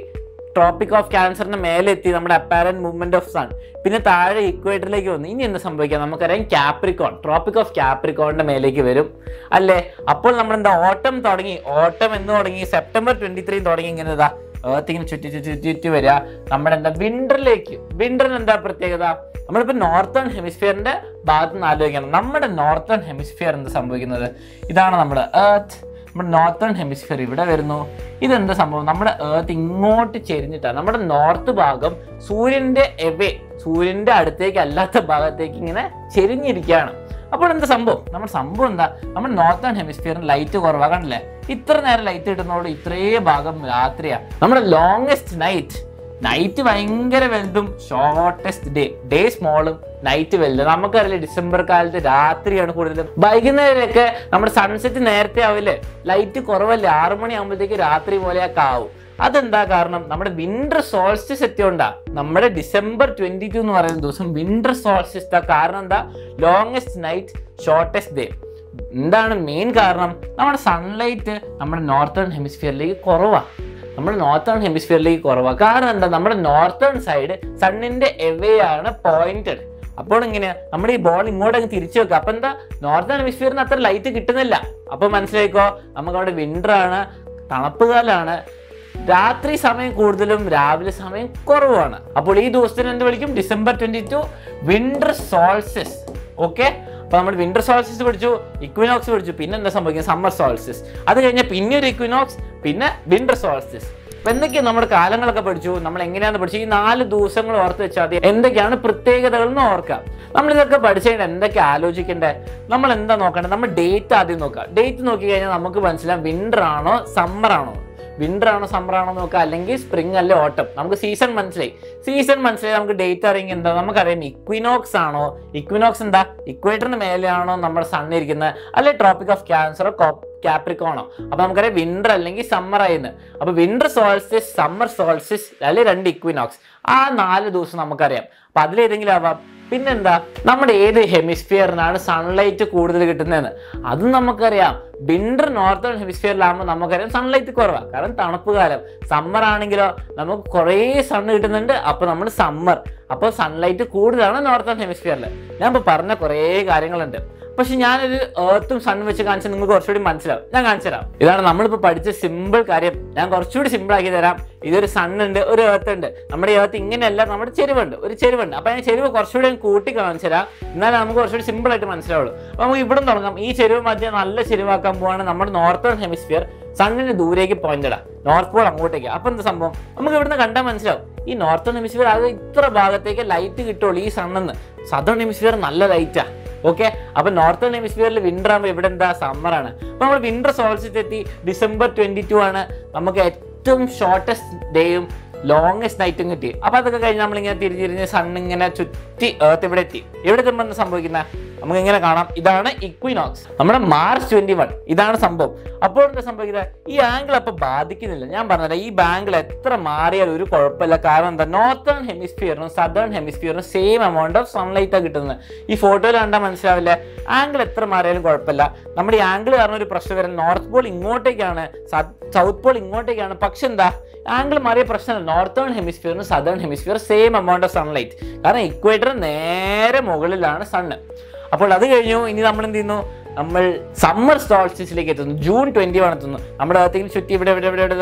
ട്രോപ്പിക് ഓഫ് ക്യാൻസറിന് മേലെ എത്തി നമ്മുടെ അപ്പാരന്റ് മൂവ്മെന്റ് ഓഫ് സൺ. പിന്നെ താഴെ ഇക്വേറ്ററിലേക്ക് വന്നു. ഇനി എന്താ സംഭവിക്കുക? നമുക്കറിയാം ക്യാപ്രിക്കോൺ, ട്രോപ്പിക് ഓഫ് ക്യാപ്രിക്കോണിന്റെ മേലേക്ക് വരും അല്ലേ? അപ്പോൾ നമ്മൾ എന്താ ഓട്ടം തുടങ്ങി. ഓട്ടം എന്ന് തുടങ്ങി സെപ്റ്റംബർ 23 തുടങ്ങി ഇങ്ങനെ ഇതാ ഏർത്ത് ഇങ്ങനെ ചുറ്റി ചുറ്റി ചുറ്റി വരിക നമ്മുടെ എന്താ വിന്ററിലേക്ക്. വിന്ററിന് എന്താ പ്രത്യേകത? നമ്മളിപ്പോൾ നോർത്തേൺ ഹെമിസ്ഫിയറിന്റെ ഭാഗത്ത് നിന്ന് ആലോചിക്കണം. നമ്മുടെ നോർത്തേൺ ഹെമിസ്ഫിയർ എന്താ സംഭവിക്കുന്നത്? ഇതാണ് നമ്മുടെ എർത്ത്. നമ്മുടെ നോർത്തേൺ ഹെമിസ്ഫിയർ ഇവിടെ വരുന്നു. ഇതെന്താ സംഭവം? നമ്മുടെ എർത്ത് ഇങ്ങോട്ട് ചെരിഞ്ഞിട്ടാണ്. നമ്മുടെ നോർത്ത് ഭാഗം സൂര്യന്റെ സൂര്യന്റെ അടുത്തേക്ക് അല്ലാത്ത ഭാഗത്തേക്ക് ഇങ്ങനെ ചെരിഞ്ഞിരിക്കുകയാണ്. അപ്പോൾ എന്താ സംഭവം? നമ്മുടെ സംഭവം എന്താ? നമ്മുടെ നോർത്തേൺ ഹെമിസ്ഫിയറിന് ലൈറ്റ് കുറവാണ്. കണ്ടില്ലേ? ഇത്ര നേരം ലൈറ്റ് കിട്ടുന്നതോട് ഇത്രയും ഭാഗം രാത്രിയാണ്. നമ്മുടെ ലോങ്സ്റ്റ് നൈറ്റ് ഭയങ്കര വലുതും ഷോർട്ടസ്റ്റ് ഡേ സ്മോളും നൈറ്റ് വലുത്. നമുക്കറിയില്ല ഡിസംബർ കാലത്ത് രാത്രിയാണ് കൂടുതലും. വൈകുന്നേരമൊക്കെ നമ്മുടെ സൺസെറ്റ് നേരത്തെ ആവില്ലേ? ലൈറ്റ് കുറവല്ലേ? 6 മണിയാകുമ്പോഴത്തേക്ക് രാത്രി പോലെയൊക്കെ ആവും. അതെന്താ കാരണം? നമ്മുടെ വിന്റർ സോൾസ്റ്റിസ് എത്തിയോണ്ടാ. നമ്മുടെ ഡിസംബർ 22 എന്ന് പറയുന്ന ദിവസം വിന്റർ സോൾസ്റ്റിസ്. കാരണം എന്താ? Longest night shortest day. എന്താണ് മെയിൻ കാരണം? നമ്മുടെ സൺലൈറ്റ് നമ്മുടെ നോർത്തേൺ ഹെമിസ്ഫിയറിലേക്ക് കുറവാണ്. കാരണം എന്താ? നമ്മുടെ നോർത്തേൺ സൈഡ് സണ്ണിന്റെ എവേ ആണ് പോയിന്റഡ്. അപ്പോൾ എങ്ങനെയാ നമ്മുടെ ഈ ബോൾ ഇങ്ങോട്ടങ്ങ് തിരിച്ചു വെക്കുക. അപ്പൊ എന്താ? നോർത്തേൺ ഹെമിസ്ഫിയറിന് അത്ര ലൈറ്റ് കിട്ടുന്നില്ല. അപ്പൊ മനസ്സിലായിക്കോ, നമുക്ക് അവിടെ വിന്റർ ആണ്, തണുപ്പ് കാലാണ്. രാത്രി സമയം കൂടുതലും രാവിലെ സമയം കുറവാണ്. അപ്പോൾ ഈ ദിവസത്തിന് എന്ത് വിളിക്കും? December 22 winter solstice. ഓക്കെ, അപ്പൊ നമ്മൾ വിന്റർ സോൾസ്റ്റിസ് പഠിച്ചു, ഇക്വിനോക്സ് പഠിച്ചു. പിന്നെ എന്താ സംഭവിക്കുന്നത്? Summer solstice. അത് കഴിഞ്ഞാൽ പിന്നെ ഒരു ഇക്വിനോക്സ്, പിന്നെ വിന്റർ സോൾസ്റ്റിസ്. അപ്പൊ എന്തൊക്കെയാണ് നമ്മുടെ കാലങ്ങളൊക്കെ പഠിച്ചു, നമ്മൾ എങ്ങനെയാന്ന് പഠിച്ചു. ഈ 4 ദിവസങ്ങൾ ഓർത്ത് വെച്ചാൽ മതി. എന്തൊക്കെയാണ് പ്രത്യേകതകൾ എന്ന് ഓർക്കാം. നമ്മളിതൊക്കെ പഠിച്ചതിന് എന്തൊക്കെ ആലോചിക്കണ്ടേ? നമ്മൾ എന്താ നോക്കേണ്ടത്? നമ്മൾ ഡേറ്റ് ആദ്യം നോക്കാം. ഡേറ്റ് നോക്കി കഴിഞ്ഞാൽ നമുക്ക് മനസ്സിലാവും വിന്റർ ആണോ സമ്മർ ആണോ നോക്കുക. അല്ലെങ്കിൽ സ്പ്രിംഗ് അല്ലെ ഓട്ടം. നമുക്ക് സീസൺ മനസ്സിലായി. നമുക്ക് ഡേറ്റ് അറിയെങ്കിൽ എന്താ? നമുക്കറിയാം ഇക്വിനോക്സ് ആണോ? ഇക്വിനോക്സ് എന്താ? ഇക്വേറ്ററിന് മേലെയാണോ നമ്മുടെ സൺ ഇരിക്കുന്നത്? അല്ലെ ട്രോപ്പിക് ഓഫ് ക്യാൻസറോ ക്യാപ്രിക്കോണോ? അപ്പൊ നമുക്കറിയാം വിന്റർ അല്ലെങ്കിൽ സമ്മർ ആയിരുന്നു. അപ്പൊ വിന്റർ സോൾസ്റ്റിസ്, സമ്മർ സോൾസ്റ്റിസ്, അല്ലെങ്കിൽ 2 ഇക്വിനോക്സ്. ആ 4 ദിവസം നമുക്കറിയാം. അപ്പൊ അതിലേതെങ്കിലും ആവാം. പിന്നെന്താ? നമ്മുടെ ഏത് ഹെമിസ്ഫിയറിനാണ് സൺലൈറ്റ് കൂടുതൽ കിട്ടുന്നതെന്ന് അതും നമുക്കറിയാം. വിന്റർ നോർത്തേൺ ഹെമിസ്ഫിയറിലാകുമ്പോൾ നമുക്കറിയാം സൺലൈറ്റ് കുറവാണ്. കാരണം തണുപ്പ് കാലം. സമ്മർ ആണെങ്കിലോ നമുക്ക് കുറേ സണ്ണ് കിട്ടുന്നുണ്ട്. അപ്പൊ നമ്മൾ സമ്മർ. അപ്പോൾ സൺലൈറ്റ് കൂടുതലാണ് നോർത്തേൺ ഹെമിസ്ഫിയറിൽ. ഞാൻ ഇപ്പോൾ പറഞ്ഞ കുറേ കാര്യങ്ങളുണ്ട്. പക്ഷെ ഞാനൊരു എർത്തും സണ്ണും വെച്ച് കാണിച്ചാൽ നിങ്ങൾക്ക് കുറച്ചുകൂടി മനസ്സിലാവും. ഞാൻ കാണിച്ചു തരാം. ഇതാണ് നമ്മളിപ്പോൾ പഠിച്ച സിമ്പിൾ കാര്യം. ഞാൻ കുറച്ചുകൂടി സിമ്പിൾ ആക്കി തരാം. ഇതൊരു സണ്ണുണ്ട്, ഒരു എർത്ത് ഉണ്ട്. നമ്മുടെ എർത്ത് ഇങ്ങനെയല്ല, നമ്മുടെ ഒരു ചെരുവുണ്ട്. അപ്പൊ ഞാൻ ചെരുവ് കുറച്ചുകൂടി കൂട്ടി കാണിച്ചു തരാം. എന്നാലും നമുക്ക് കുറച്ചുകൂടി സിമ്പിൾ ആയിട്ട് മനസ്സിലാവുള്ളൂ. അപ്പൊ നമുക്ക് ഇവിടെ തുടങ്ങാം. ഈ ചെരുവ് മധ്യ നല്ല ചെരുവാക്കാൻ പോവാണ്. നമ്മുടെ നോർത്തേൺ ഹെമിസ്ഫിയർ സണ്ണിന് ദൂരേക്ക് പോയിന്റഡാ, നോർത്ത് പോൾ അങ്ങോട്ടേക്ക്. അപ്പൊ എന്താ സംഭവം? നമുക്ക് ഇവിടുന്ന് കണ്ടാൽ മനസ്സിലാവും. ഈ നോർത്തേൺ ഹെമിസ്ഫിയർ അത് ഇത്ര ഭാഗത്തേക്ക് ലൈറ്റ് കിട്ടുള്ളൂ ഈ സണ്ണിന്ന്. സദേൺ ഹെമിസ്ഫിയർ നല്ല ലൈറ്റാ. ഓക്കെ, അപ്പൊ നോർത്തേൺ ഹെമിസ്ഫിയറിൽ വിന്റർ ആകുമ്പോൾ ഇവിടെ എന്താ? സമ്മർ ആണ്. അപ്പൊ നമ്മൾ വിന്റർ സോൾസ്റ്റിസ് എത്തി. ഡിസംബർ 22 ആണ് നമുക്ക് ഏറ്റവും ഷോർട്ടസ്റ്റ് ഡേയും ലോങ്സ്റ്റ് നൈറ്റും കിട്ടി. അപ്പൊ അതൊക്കെ കഴിഞ്ഞ് നമ്മളിങ്ങനെ തിരിഞ്ഞ് സണ്ണിങ്ങനെ ചുറ്റി എർത്ത് ഇവിടെ എത്തി. ഇവിടെ എത്തുമ്പോൾ എന്താ സംഭവിക്കുന്നത്? നമുക്ക് ഇങ്ങനെ കാണാം. ഇതാണ് ഇക്വിനോക്സ്. നമ്മുടെ മാർച്ച് 21 ഇതാണ് സംഭവം. അപ്പോൾ എന്താ സംഭവിക്കുന്നത്? ഈ ആംഗിൾ അപ്പൊ ബാധിക്കുന്നില്ല. ഞാൻ പറഞ്ഞത് ഈ ബാംഗിൾ എത്ര മാറിയാലും ഒരു കുഴപ്പമില്ല. കാരണം എന്താ? നോർത്തേൺ ഹെമിസ്ഫിയറിനും സദേൺ ഹെമിസ്ഫിയറിനും സെയിം എമൗണ്ട് ഓഫ് സൺലൈറ്റാണ് കിട്ടുന്നത്. ഈ ഫോട്ടോയിൽ കണ്ടാൽ മനസ്സിലാവില്ല. ആംഗിൾ എത്ര മാറിയാലും കുഴപ്പമില്ല. നമ്മുടെ ഈ ആംഗിൾ കാരണം ഒരു പ്രശ്നം വരും. നോർത്ത് പോൾ ഇങ്ങോട്ടേക്കാണ്, സൗത്ത് പോൾ ഇങ്ങോട്ടേക്കാണ്. പക്ഷെ എന്താ? ആംഗിൾ മാറിയ പ്രശ്നമല്ല. നോർത്തേൺ ഹെമിസ്ഫിയറിനും southern hemisphere same amount of sunlight. കാരണം ഇക്വേറ്റർ നേരെ മുകളിലാണ് സണ്ണ്. അപ്പോൾ അത് കഴിഞ്ഞു. ഇനി നമ്മൾ എന്ത് ചെയ്യുന്നു? നമ്മൾ സമ്മർ സോൾസ്റ്റിസിലേക്ക് എത്തുന്നു. ജൂൺ 21 എത്തുന്നു. നമ്മുടെ അകത്തേക്ക് ചുറ്റി ഇവിടെ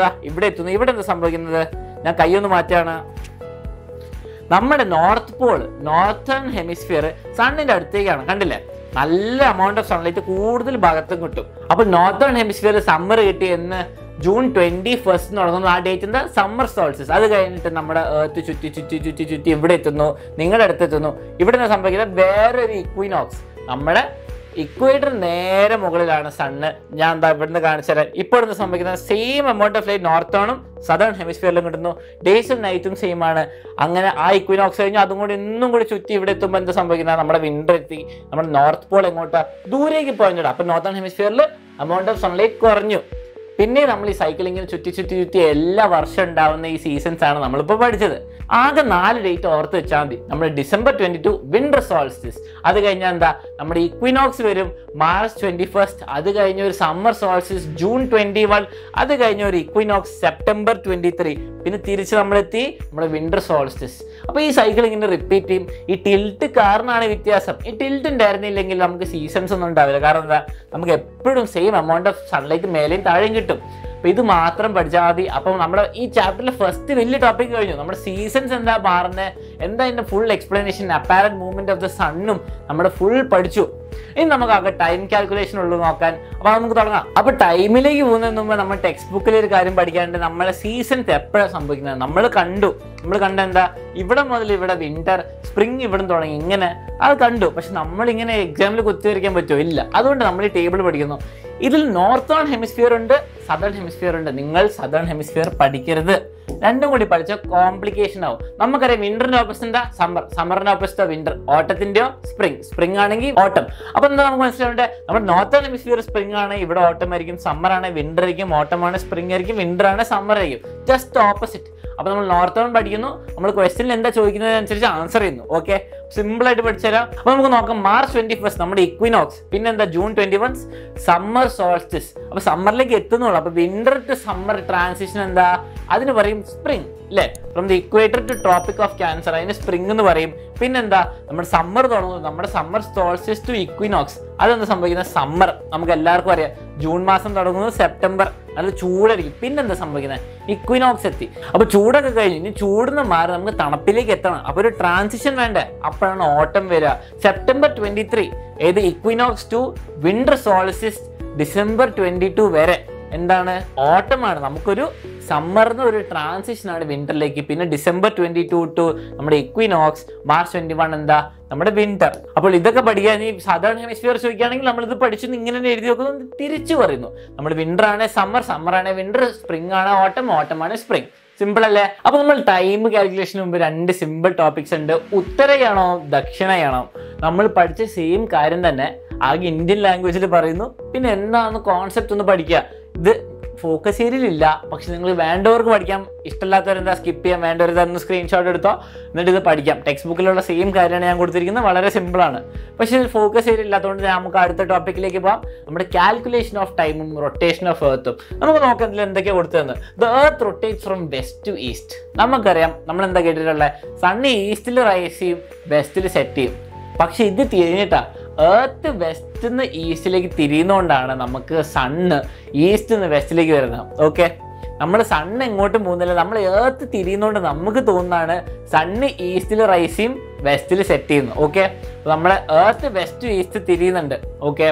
എത്തുന്നു. ഇവിടെ എന്താ സംഭവിക്കുന്നത്? ഞാൻ കൈയൊന്ന് മാറ്റാണ്. നമ്മുടെ നോർത്ത് പോൾ, നോർത്തേൺ ഹെമിസ്ഫിയർ സണ്ണിന്റെ അടുത്തേക്കാണ്. കണ്ടില്ലേ? നല്ല എമൗണ്ട് ഓഫ് സൺലൈറ്റ് കൂടുതൽ ഭാഗത്തും കിട്ടും. അപ്പോൾ നോർത്തേൺ ഹെമിസ്ഫിയർ സമ്മർ കിട്ടി എന്ന് ജൂൺ 21 തുടങ്ങുന്നു. ആ ഡേറ്റ് എന്താ? Summer solstice. അത് കഴിഞ്ഞിട്ട് നമ്മുടെ എർത്ത് ചുറ്റി ഇവിടെ എത്തുന്നു, നിങ്ങളുടെ അടുത്ത് എത്തുന്നു. ഇവിടെ എന്താ സംഭവിക്കുന്നത്? വേറൊരു ഇക്വിനോക്സ്. നമ്മുടെ ഇക്വേറ്റർ നേരെ മുകളിലാണ് സണ്ണ്. ഞാൻ എന്താ ഇവിടുന്ന് കാണിച്ചു തരാം. ഇപ്പോൾ എന്താ സംഭവിക്കുന്നത്? സെയിം എമൗണ്ട് ഓഫ് ലൈറ്റ് നോർത്തേണും സദേൺ ഹെമിസ്ഫിയറിലും കിട്ടുന്നു. ഡേയ്സും നൈറ്റും സെയിം ആണ്. അങ്ങനെ ആ ഇക്വിനോക്സ് കഴിഞ്ഞു അതും കൂടി ഇന്നും കൂടി ചുറ്റി ഇവിടെ എത്തുമ്പോൾ എന്താ സംഭവിക്കുന്നത്? നമ്മുടെ വിന്റർ എത്തി. നമ്മുടെ നോർത്ത് പോൾ എങ്ങോട്ടാ? ദൂരേക്ക് പോയിട്ടുണ്ട്. അപ്പൊ നോർത്തേൺ ഹെമിസ്ഫിയറിൽ എമൗണ്ട് ഓഫ് സൺലൈറ്റ് കുറഞ്ഞു. പിന്നെ നമ്മൾ ഈ സൈക്കിളിങ്ങിന് ചുറ്റി എല്ലാ വർഷം ഉണ്ടാവുന്ന ഈ സീസൺസ് ആണ് നമ്മളിപ്പോൾ പഠിച്ചത്. ആകെ 4 ഡേറ്റ് ഓർത്ത് വെച്ചാൽ മതി. നമ്മുടെ ഡിസംബർ 22 വിന്റർ സോൾസ്റ്റിസ്. അത് കഴിഞ്ഞാൽ എന്താ? നമ്മുടെ ഇക്വിനോക്സ് വരും. മാർച്ച് 21, അത് കഴിഞ്ഞ ഒരു സമ്മർ സോൾസ്റ്റിസ് ജൂൺ 21, അത് കഴിഞ്ഞ ഒരു ഇക്വിനോക്സ് സെപ്റ്റംബർ 23, പിന്നെ തിരിച്ച് നമ്മളെത്തി നമ്മുടെ വിന്റർ സോൾസ്റ്റിസ്. അപ്പോൾ ഈ സൈക്കിൾ ഇങ്ങനെ റിപ്പീറ്റ് ചെയ്യും. ഈ ടിൽറ്റ് കാരണമാണ് വ്യത്യാസം. ഈ ടിൽറ്റ് ഉണ്ടായിരുന്നില്ലെങ്കിൽ നമുക്ക് സീസൺസ് ഒന്നും ഉണ്ടാവില്ല. കാരണം എന്താ, നമുക്ക് എപ്പോഴും സെയിം എമൗണ്ട് ഓഫ് സൺലൈറ്റ് മേലെയും താഴെയും കിട്ടും. അപ്പോൾ ഇത് മാത്രം പഠിച്ചാൽ മതി. അപ്പം നമ്മുടെ ഈ ചാപ്റ്ററിലെ ഫസ്റ്റ് വലിയ ടോപ്പിക് കഴിഞ്ഞു. നമ്മുടെ സീസൺസ് എന്താ മാറുന്നത്, എന്താ അതിൻ്റെ full explanation, apparent movement of the സണ്ണും നമ്മുടെ ഫുൾ പഠിച്ചു. ഇനി നമുക്ക് ആകെ ടൈം കാൽക്കുലേഷൻ ഉള്ളൂ നോക്കാൻ. അപ്പോൾ നമുക്ക് തുടങ്ങാം. അപ്പോൾ ടൈമിലേക്ക് പോകുന്നതിന് മുമ്പ് നമ്മൾ ടെക്സ്റ്റ് ബുക്കിൽ ഒരു കാര്യം പഠിക്കാണ്ട് നമ്മളെ സീസൺസ് എപ്പോഴാണ് സംഭവിക്കുന്നത് നമ്മൾ കണ്ട എന്താ, ഇവിടെ മുതൽ ഇവിടെ വിന്റർ, സ്പ്രിങ് ഇവിടെ തുടങ്ങി, ഇങ്ങനെ അത് കണ്ടു. പക്ഷെ നമ്മളിങ്ങനെ എക്സാമിൽ കുത്തിവരിക്കാൻ പറ്റുമോ? ഇല്ല. അതുകൊണ്ട് നമ്മൾ ഈ ടേബിൾ പഠിക്കുന്നു. ഇതിൽ നോർത്തേൺ ഹെമിസ്ഫിയർ ഉണ്ട്, സദേൺ ഹെമിസ്ഫിയർ ഉണ്ട്. നിങ്ങൾ സദേൺ ഹെമിസ്ഫിയർ പഠിക്കരുത്. രണ്ടും കൂടി പഠിച്ച കോംപ്ലിക്കേഷൻ ആവും. നമുക്കറിയാം വിന്ററിന്റെ ഓപ്പോസിറ്റ് എന്താ, സമ്മറിന്റെ ഓപ്പോസിറ്റ് വിന്റർ, ഓട്ടത്തിന്റെയോ സ്പ്രിംഗ് ആണെങ്കിൽ ഓട്ടം. അപ്പൊ എന്താ നമുക്ക് മനസ്സിലാവേണ്ടത്, നമ്മുടെ നോർത്തേൺ ഹെമിസ്ഫിയർ സ്പ്രിംഗ് ആണ്, ഇവിടെ ഓട്ടം ആയിരിക്കും. സമ്മർ ആണ് വിന്റർ ആയിരിക്കും, ഓട്ടമാണ് സ്പ്രിംഗ് ആയിരിക്കും, വിന്റർ ആണ് സമ്മർ ആയിരിക്കും. Just opposite. അപ്പൊ നമ്മൾ നോർത്തേൺ പഠിക്കുന്നു, നമ്മൾ ക്വസ്റ്റ്യനിൽ എന്താ ചോദിക്കുന്നതിനനുസരിച്ച് ആൻസർ ചെയ്യുന്നു. ഓക്കെ, സിമ്പിൾ ആയിട്ട് പഠിച്ചുതരാം. അപ്പൊ നമുക്ക് നോക്കാം. മാർച്ച് 21 നമ്മുടെ ഇക്വിനോക്സ്, പിന്നെന്താ ജൂൺ 21 സമ്മർ സോൾസ്റ്റിസ്. അപ്പൊ സമ്മറിലേക്ക് എത്തുന്നുള്ളൂ. അപ്പൊ വിന്റർ ടു സമ്മർ ട്രാൻസിഷൻ എന്താ, അതിന് പറയും സ്പ്രിംഗ് അല്ലേ. From the equator to tropic of cancer, അതിന് സ്പ്രിംഗ് എന്ന് പറയും. പിന്നെന്താ, നമ്മുടെ സമ്മർ തുടങ്ങുന്നു, നമ്മുടെ സമ്മർ സോൾസ്റ്റിസ് ടു ഇക്വിനോക്സ്, അതെന്താ സംഭവിക്കുന്നത്, സമ്മർ. നമുക്ക് എല്ലാവർക്കും അറിയാം ജൂൺ മാസം തുടങ്ങുന്നത് സെപ്റ്റംബർ, നല്ല ചൂടായിരിക്കും. പിന്നെന്താ സംഭവിക്കുന്നത്, ഇക്വിനോക്സ് എത്തി. അപ്പൊ ചൂടൊക്കെ കഴിഞ്ഞു, ഇനി ചൂടിന്ന് മാറി നമുക്ക് തണുപ്പിലേക്ക് എത്തണം. അപ്പൊ ഒരു ട്രാൻസിഷൻ വേണ്ടേ, അപ്പോഴാണ് ഓട്ടം വരിക. സെപ്റ്റംബർ 23 ഏത് equinox to winter solstice, December 22 വരെ എന്താണ്, ഓട്ടമാണ്. നമുക്കൊരു സമ്മറിന് ഒരു ട്രാൻസിഷൻ ആണ് വിന്ററിലേക്ക്. പിന്നെ ഡിസംബർ 22 ടു നമ്മുടെ ഇക്വിനോക്സ്, മാർച്ച് 21 എന്താ നമ്മുടെ വിന്റർ. അപ്പോൾ ഇതൊക്കെ പഠിക്കാൻ ഈ സാധാരണ ഹെമിസ്ഫിയർ ചോദിക്കുകയാണെങ്കിൽ നമ്മളിത് പഠിച്ചു ഇങ്ങനെ എഴുതി നോക്കുന്നത് തിരിച്ചു പറയുന്നു. നമ്മൾ വിന്റർ ആണ് സമ്മർ ആണ് വിന്റർ, സ്പ്രിംഗ് ആണ് ഓട്ടം ആണ് സ്പ്രിംഗ്. സിമ്പിൾ അല്ലേ? അപ്പൊ നമ്മൾ ടൈം കാൽക്കുലേഷന് മുമ്പ് രണ്ട് സിമ്പിൾ ടോപ്പിക്സ് ഉണ്ട്. ഉത്തരയാണോ ദക്ഷിണയാണോ? നമ്മൾ പഠിച്ച സെയിം കാര്യം തന്നെ, ആകെ ഇന്ത്യൻ ലാംഗ്വേജിൽ പറയുന്നു. പിന്നെ എന്താണെന്ന് കോൺസെപ്റ്റ് ഒന്ന് പഠിക്കുക. ഇത് ഫോക്കസ് ഏരിയയിലില്ല, പക്ഷെ നിങ്ങൾ വേണ്ടവർക്ക് പഠിക്കാം. ഇഷ്ടമില്ലാത്തവരെന്താ സ്കിപ്പ് ചെയ്യാം, വേണ്ടവരെന്താ സ്ക്രീൻഷോട്ട് എടുത്തോ, എന്നിട്ട് ഇത് പഠിക്കാം. ടെക്സ്റ്റ് ബുക്കിലുള്ള സെയിം കാര്യമാണ് ഞാൻ കൊടുത്തിരിക്കുന്നത്, വളരെ സിമ്പിളാണ്. പക്ഷെ ഇത് ഫോക്കസ് ഏരിയ ഇല്ലാത്തതുകൊണ്ട് നമുക്ക് അടുത്ത ടോപ്പിക്കിലേക്ക് പോകാം. നമ്മുടെ കാൽക്കുലേഷൻ ഓഫ് ടൈമും റൊട്ടേഷൻ ഓഫ് എർത്തും നമുക്ക് നോക്കാം ഇതിൽ എന്തൊക്കെയാണ് കൊടുത്തതെന്ന്. The earth rotates from west to east. നമുക്കറിയാം, നമ്മൾ എന്താ കേട്ടിട്ടുള്ളത്, സണ്ണ് ഈസ്റ്റിൽ റൈസ് ചെയ്യും, വെസ്റ്റിൽ സെറ്റ് ചെയ്യും. പക്ഷെ ഇത് തിരിഞ്ഞിട്ടാ, എർത്ത് വെസ്റ്റ് നിന്ന് ഈസ്റ്റിലേക്ക് തിരിയുന്നതുകൊണ്ടാണ് നമുക്ക് സണ്ണ് ഈസ്റ്റ് നിന്ന് വെസ്റ്റിലേക്ക് വരുന്നത്. ഓക്കെ, നമ്മൾ സണ്ണ് എങ്ങോട്ടും പോകുന്നില്ല, നമ്മൾ എർത്ത് തിരിയുന്നതുകൊണ്ട് നമുക്ക് തോന്നുന്നതാണ് സണ്ണ് ഈസ്റ്റിൽ റൈസ് ചെയ്യും, വെസ്റ്റിൽ സെറ്റ് ചെയ്യുന്നു. ഓക്കെ, നമ്മുടെ എർത്ത് വെസ്റ്റ് ടു ഈസ്റ്റ് തിരിയുന്നുണ്ട്. Okay,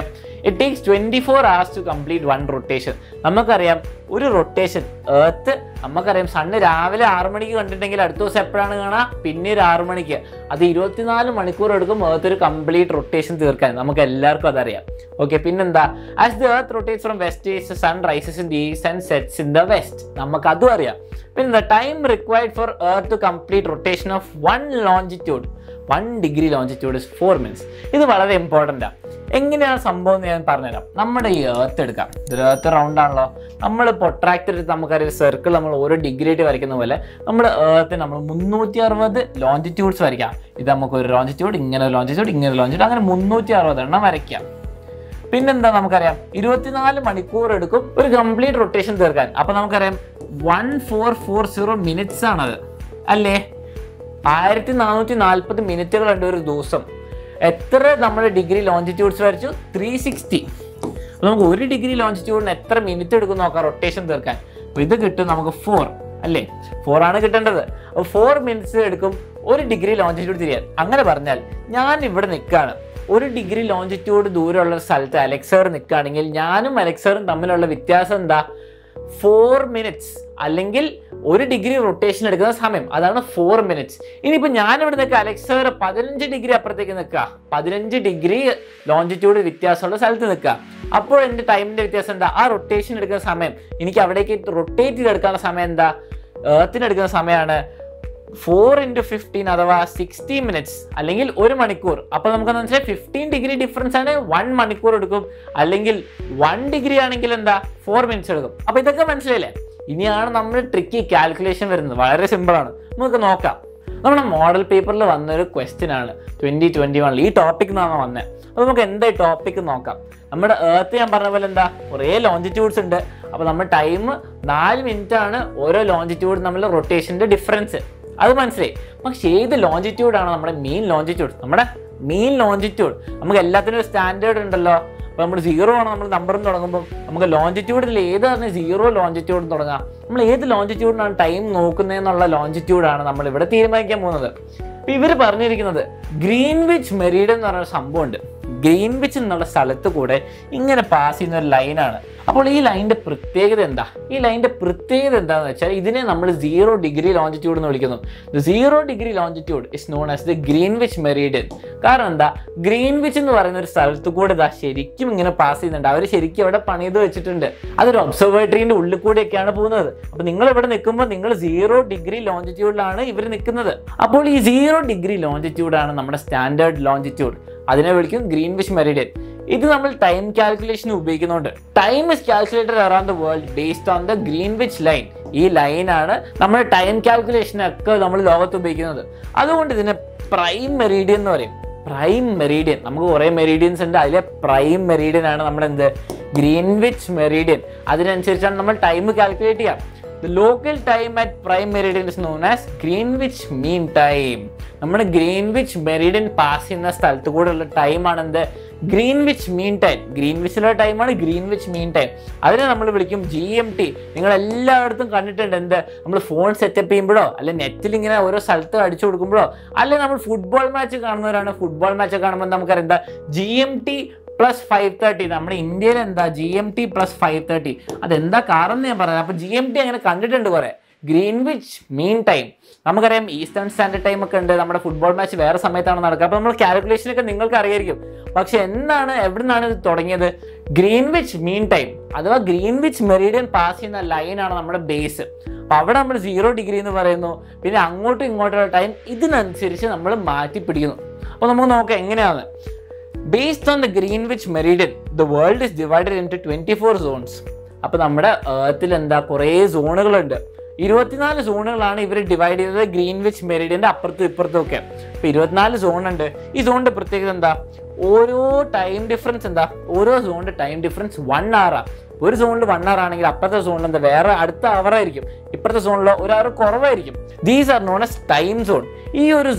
it takes 24 hours to complete 1 rotation. നമുക്കറിയാം ഒരു റൊട്ടേഷൻ എർത്ത്, നമുക്കറിയാം സണ്ണ് രാവിലെ 6 മണിക്ക് കണ്ടിട്ടുണ്ടെങ്കിൽ അടുത്ത ദിവസം എപ്പോഴാണ് കാണുക, പിന്നെ ഒരു 6 മണിക്ക്. അത് 24 മണിക്കൂർ എടുക്കും എർത്ത് ഒരു കംപ്ലീറ്റ് റൊട്ടേഷൻ തീർക്കാൻ. നമുക്ക് എല്ലാവർക്കും അതറിയാം. ഓക്കെ, പിന്നെന്താ, as the earth rotates from west east, sun rises in the east and sets in the west. നമുക്ക് അതും അറിയാം. പിന്നെ time required for earth to complete rotation of 1 longitude, 1 degree longitude is 4 minutes. ഇത് വളരെ important ആണ്. എങ്ങനെയാണ് സംഭവം എന്ന് ഞാൻ പറഞ്ഞുതരാം. നമ്മുടെ ഈ എർത്ത് എടുക്കാം, ഇത് എർത്ത് റൗണ്ട് ആണല്ലോ. നമ്മൾ പ്രൊട്രാക്ടർ എടുത്ത് നമുക്കറിയാം സർക്കിൾ നമ്മൾ ഓരോ ഡിഗ്രി ആയിട്ട് വരയ്ക്കുന്ന പോലെ നമ്മുടെ എർത്ത് നമ്മൾ 360 ലോഞ്ചിറ്റ്യൂഡ്സ് വരയ്ക്കാം. ഇത് നമുക്ക് ഒരു ലോഞ്ചിറ്റ്യൂഡ്, ഇങ്ങനെ ഒരു ലോഞ്ചിറ്റ്യൂഡ്, ഇങ്ങനെ ഒരു ലോഞ്ചിറ്റ്യൂഡ്, അങ്ങനെ 360 എണ്ണം വരയ്ക്കാം. പിന്നെന്താ നമുക്കറിയാം 24 മണിക്കൂർ എടുക്കും ഒരു കംപ്ലീറ്റ് റൊട്ടേഷൻ തീർക്കാൻ. അപ്പൊ നമുക്കറിയാം 1440 മിനിറ്റ്സ് ആണത് അല്ലേ. 1440 മിനിറ്റുകളുണ്ട് ഒരു ദിവസം. എത്ര നമ്മൾ ഡിഗ്രി ലോഞ്ചിറ്റ്യൂഡ്സ് വരച്ചു? 360. നമുക്ക് 1 ഡിഗ്രി ലോഞ്ചിറ്റ്യൂഡിന് എത്ര മിനിറ്റ് എടുക്കും നോക്കാം റൊട്ടേഷൻ തീർക്കാൻ. അപ്പോൾ ഇത് കിട്ടും നമുക്ക് 4 അല്ലേ, 4 ആണ് കിട്ടേണ്ടത്. അപ്പോൾ 4 മിനിറ്റ്സ് എടുക്കും 1 ഡിഗ്രി ലോഞ്ചിറ്റ്യൂഡ് തിരിയാൻ. അങ്ങനെ പറഞ്ഞാൽ ഞാൻ ഇവിടെ നിൽക്കുകയാണ്, 1 ഡിഗ്രി ലോഞ്ചിറ്റ്യൂഡ് ദൂരമുള്ള സ്ഥലത്ത് അലക്സർ നിൽക്കുകയാണെങ്കിൽ ഞാനും അലക്സറും തമ്മിലുള്ള വ്യത്യാസം എന്താ? 4 മിനിറ്റ്സ്, അല്ലെങ്കിൽ 1 ഡിഗ്രി റൊട്ടേഷൻ എടുക്കുന്ന സമയം, അതാണ് 4 മിനിറ്റ്സ്. ഇനിയിപ്പോൾ ഞാനിവിടെ നിൽക്കുക, അലക്സർ 15 ഡിഗ്രി അപ്പുറത്തേക്ക് നിൽക്കുക, 15 ഡിഗ്രി ലോഞ്ചിറ്റ്യൂഡ് വ്യത്യാസമുള്ള സ്ഥലത്ത് നിൽക്കുക. അപ്പോൾ എൻ്റെ ടൈമിൻ്റെ വ്യത്യാസം എന്താ? ആ റൊട്ടേഷൻ എടുക്കുന്ന സമയം, എനിക്ക് അവിടേക്ക് റൊട്ടേറ്റ് ചെയ്തെടുക്കാനുള്ള സമയം എന്താ? എർത്തിന് എടുക്കുന്ന സമയമാണ് 4 × 15 അഥവാ 60 മിനിറ്റ്സ്, അല്ലെങ്കിൽ 1 മണിക്കൂർ. അപ്പോൾ നമുക്കെന്ന് വെച്ചാൽ 15 ഡിഗ്രി ഡിഫറൻസ് ആണ്, 1 മണിക്കൂർ എടുക്കും. അല്ലെങ്കിൽ 1 ഡിഗ്രി ആണെങ്കിൽ എന്താ? 4 മിനിറ്റ്സ് എടുക്കും. അപ്പോൾ ഇതൊക്കെ മനസ്സിലായില്ലേ? ഇനിയാണ് നമ്മൾ ട്രിക്കി കാൽക്കുലേഷൻ വരുന്നത്. വളരെ സിമ്പിളാണ്, നമുക്ക് നോക്കാം. നമ്മുടെ മോഡൽ പേപ്പറിൽ വന്നൊരു ക്വസ്റ്റ്യൻ ആണ് 2021 ഈ ടോപ്പിക് നിന്നാണ് വന്നത്. അപ്പോൾ നമുക്ക് എന്താ ഈ ടോപ്പിക് നോക്കാം. നമ്മുടെ എർത്ത് ഞാൻ പറഞ്ഞ പോലെ എന്താ കുറേ ലോഞ്ചിറ്റ്യൂഡ്സ് ഉണ്ട്. അപ്പോൾ നമ്മുടെ ടൈം 4 മിനിറ്റ് ആണ് ഓരോ ലോഞ്ചിറ്റ്യൂഡ് നമ്മളുടെ റൊട്ടേഷൻ്റെ ഡിഫറൻസ്. അത് മനസ്സിലായി. പക്ഷേ ഏത് ലോഞ്ചിറ്റ്യൂഡാണ് നമ്മുടെ മെയിൻ ലോഞ്ചിറ്റ്യൂഡ്? നമ്മുടെ മെയിൻ ലോഞ്ചിറ്റ്യൂഡ് നമുക്ക് എല്ലാത്തിനും ഒരു സ്റ്റാൻഡേർഡ് ഉണ്ടല്ലോ. അപ്പോൾ നമ്മൾ 0 ആണ് നമ്മൾ നമ്പറും തുടങ്ങുമ്പോൾ നമുക്ക് ലോഞ്ചിറ്റ്യൂഡിൽ ഏതാണ് 0 ലോഞ്ചിറ്റ്യൂഡ് തുടങ്ങാം. നമ്മൾ ഏത് ലോഞ്ചിറ്റ്യൂഡിനാണ് ടൈം നോക്കുന്നതെന്നുള്ള ലോഞ്ചിറ്റ്യൂഡാണ് നമ്മൾ ഇവിടെ തീരുമാനിക്കാൻ പോകുന്നത്. അപ്പോൾ ഇവർ പറഞ്ഞിരിക്കുന്നത് ഗ്രീൻവിച്ച് മെറിഡിയൻ എന്ന് പറയുന്ന സംഭവമുണ്ട്. ഗ്രീൻവിച്ച് എന്നുള്ള സ്ഥലത്ത് കൂടെ ഇങ്ങനെ പാസ് ചെയ്യുന്ന ഒരു ലൈനാണ്. അപ്പോൾ ഈ ലൈനിൻ്റെ പ്രത്യേകത എന്താ? ഈ ലൈനിൻ്റെ പ്രത്യേകത എന്താണെന്ന് വെച്ചാൽ ഇതിനെ നമ്മൾ 0 ഡിഗ്രി ലോഞ്ചിറ്റ്യൂഡ് എന്ന് വിളിക്കുന്നു. 0 degree longitude is known as the Greenwich Meridian. കാരണം എന്താ, ഗ്രീൻവിച്ച് എന്ന് പറയുന്ന ഒരു സ്ഥലത്ത് കൂടെ ഇതാ ശരിക്കും ഇങ്ങനെ പാസ് ചെയ്യുന്നുണ്ട്. അവർ ശരിക്കും അവിടെ പണിത് വെച്ചിട്ടുണ്ട്. അതൊരു ഒബ്സർവേറ്ററിൻ്റെ ഉള്ളിൽ കൂടെയൊക്കെയാണ് പോകുന്നത്. അപ്പോൾ നിങ്ങൾ ഇവിടെ നിൽക്കുമ്പോൾ നിങ്ങൾ 0 ഡിഗ്രി ലോഞ്ചിറ്റ്യൂഡിലാണ് ഇവർ നിൽക്കുന്നത്. അപ്പോൾ ഈ 0 ഡിഗ്രി ലോഞ്ചിറ്റ്യൂഡാണ് നമ്മുടെ സ്റ്റാൻഡേർഡ് ലോഞ്ചിറ്റ്യൂഡ്. അതിനെ വിളിക്കും ഗ്രീൻവിച്ച് മെറിഡിയൻ. ഇത് നമ്മൾ ടൈം കാൽക്കുലേഷൻ ഉപയോഗിക്കുന്നുണ്ട്. Time is calculated around the world based on the Greenwich line. ഈ ലൈനാണ് നമ്മുടെ ടൈം കാൽക്കുലേഷനൊക്കെ നമ്മൾ ലോകത്ത് ഉപയോഗിക്കുന്നത്. അതുകൊണ്ട് ഇതിനെ പ്രൈം മെറിഡിയൻ എന്ന് പറയും. പ്രൈം മെറിഡിയൻ, നമുക്ക് കുറേ മെറിഡിയൻസ് ഉണ്ട്. അതിലെ പ്രൈം മെറിഡിയൻ ആണ് നമ്മുടെ എന്ത്, ഗ്രീൻവിച്ച് മെറിഡിയൻ. അതിനനുസരിച്ചാണ് നമ്മൾ ടൈം കാൽക്കുലേറ്റ് ചെയ്യാം. The local time at prime meridian is known as Greenwich Mean Time. നമ്മുടെ ഗ്രീൻവിച്ച് മെറിഡിയൻ പാസ് ചെയ്യുന്ന സ്ഥലത്ത് കൂടെ ഉള്ള ടൈമാണ് എന്ത്, ഗ്രീൻവിച്ച് മീൻ ടൈം. ഗ്രീൻവിച്ചിലുള്ള ടൈമാണ് ഗ്രീൻവിച്ച് മീൻ ടൈം. അതിനെ നമ്മൾ വിളിക്കും GMT. നിങ്ങൾ എല്ലായിടത്തും കണ്ടിട്ടുണ്ട് എന്ത്, നമ്മൾ ഫോൺ സെറ്റപ്പ് ചെയ്യുമ്പോഴോ അല്ലെ നെറ്റിൽ ഇങ്ങനെ ഓരോ സ്ഥലത്ത് അടിച്ചു കൊടുക്കുമ്പോഴോ അല്ലെ നമ്മൾ ഫുട്ബോൾ മാച്ച് കാണുന്നവരാണ്. ഫുട്ബോൾ മാച്ച് കാണുമ്പോൾ നമുക്കറിയാം എന്താ, GMT + 5:30. നമ്മുടെ ഇന്ത്യയിൽ എന്താ GMT + 5:30. അതെന്താ കാരണം ഞാൻ പറയാം. അപ്പോൾ GMT അങ്ങനെ കണ്ടിട്ടുണ്ട് കുറേ. ഗ്രീൻവിച്ച് മീൻ ടൈം നമുക്കറിയാം. ഈസ്റ്റേൺ സ്റ്റാൻഡേർഡ് ടൈം ഒക്കെ ഉണ്ട്. നമ്മുടെ ഫുട്ബോൾ മാച്ച് വേറെ സമയത്താണ് നടക്കുക. അപ്പോൾ നമ്മൾ കാൽക്കുലേഷനൊക്കെ നിങ്ങൾക്ക് അറിയായിരിക്കും. പക്ഷെ എന്താണ്, എവിടെ നിന്നാണ് ഇത് തുടങ്ങിയത്? ഗ്രീൻവിച്ച് മീൻ ടൈം അഥവാ ഗ്രീൻവിച്ച് മെറിഡിയൻ പാസ് ചെയ്യുന്ന ലൈനാണ് നമ്മുടെ ബേസ്. അപ്പോൾ അവിടെ നമ്മൾ 0 ഡിഗ്രി എന്ന് പറയുന്നു. പിന്നെ അങ്ങോട്ടും ഇങ്ങോട്ടുള്ള ടൈം ഇതിനനുസരിച്ച് നമ്മൾ മാറ്റി പിടിക്കുന്നു. അപ്പോൾ നമുക്ക് നോക്കാം എങ്ങനെയാണ്. Based on the Greenwich Meridian, the world is divided into 24 zones. അപ്പോൾ നമ്മുടെ എർത്തിൽ എന്താ കുറേ സോണുകളുണ്ട്. 24 സോണുകളാണ് ഇവർ ഡിവൈഡ് ചെയ്തത് ഗ്രീൻവിച്ച് മെറിഡിയൻ്റെ അപ്പുറത്തും ഇപ്പുറത്തും ഒക്കെ. അപ്പോൾ 24 സോണുണ്ട്. ഈ സോണിൻ്റെ പ്രത്യേകത എന്താ, ഓരോ ടൈം ഡിഫറൻസ് എന്താ, ഓരോ സോണിൻ്റെ ടൈം ഡിഫറൻസ് 1 hour. ഒരു സോണിൽ 1 hour ആണെങ്കിൽ അപ്പുറത്തെ സോണിൽ എന്താ വേറെ അടുത്ത അവറായിരിക്കും. ഇപ്പുറത്തെ സോണിൽ 1 hour കുറവായിരിക്കും. These are known as time zone. ഈ ഒരു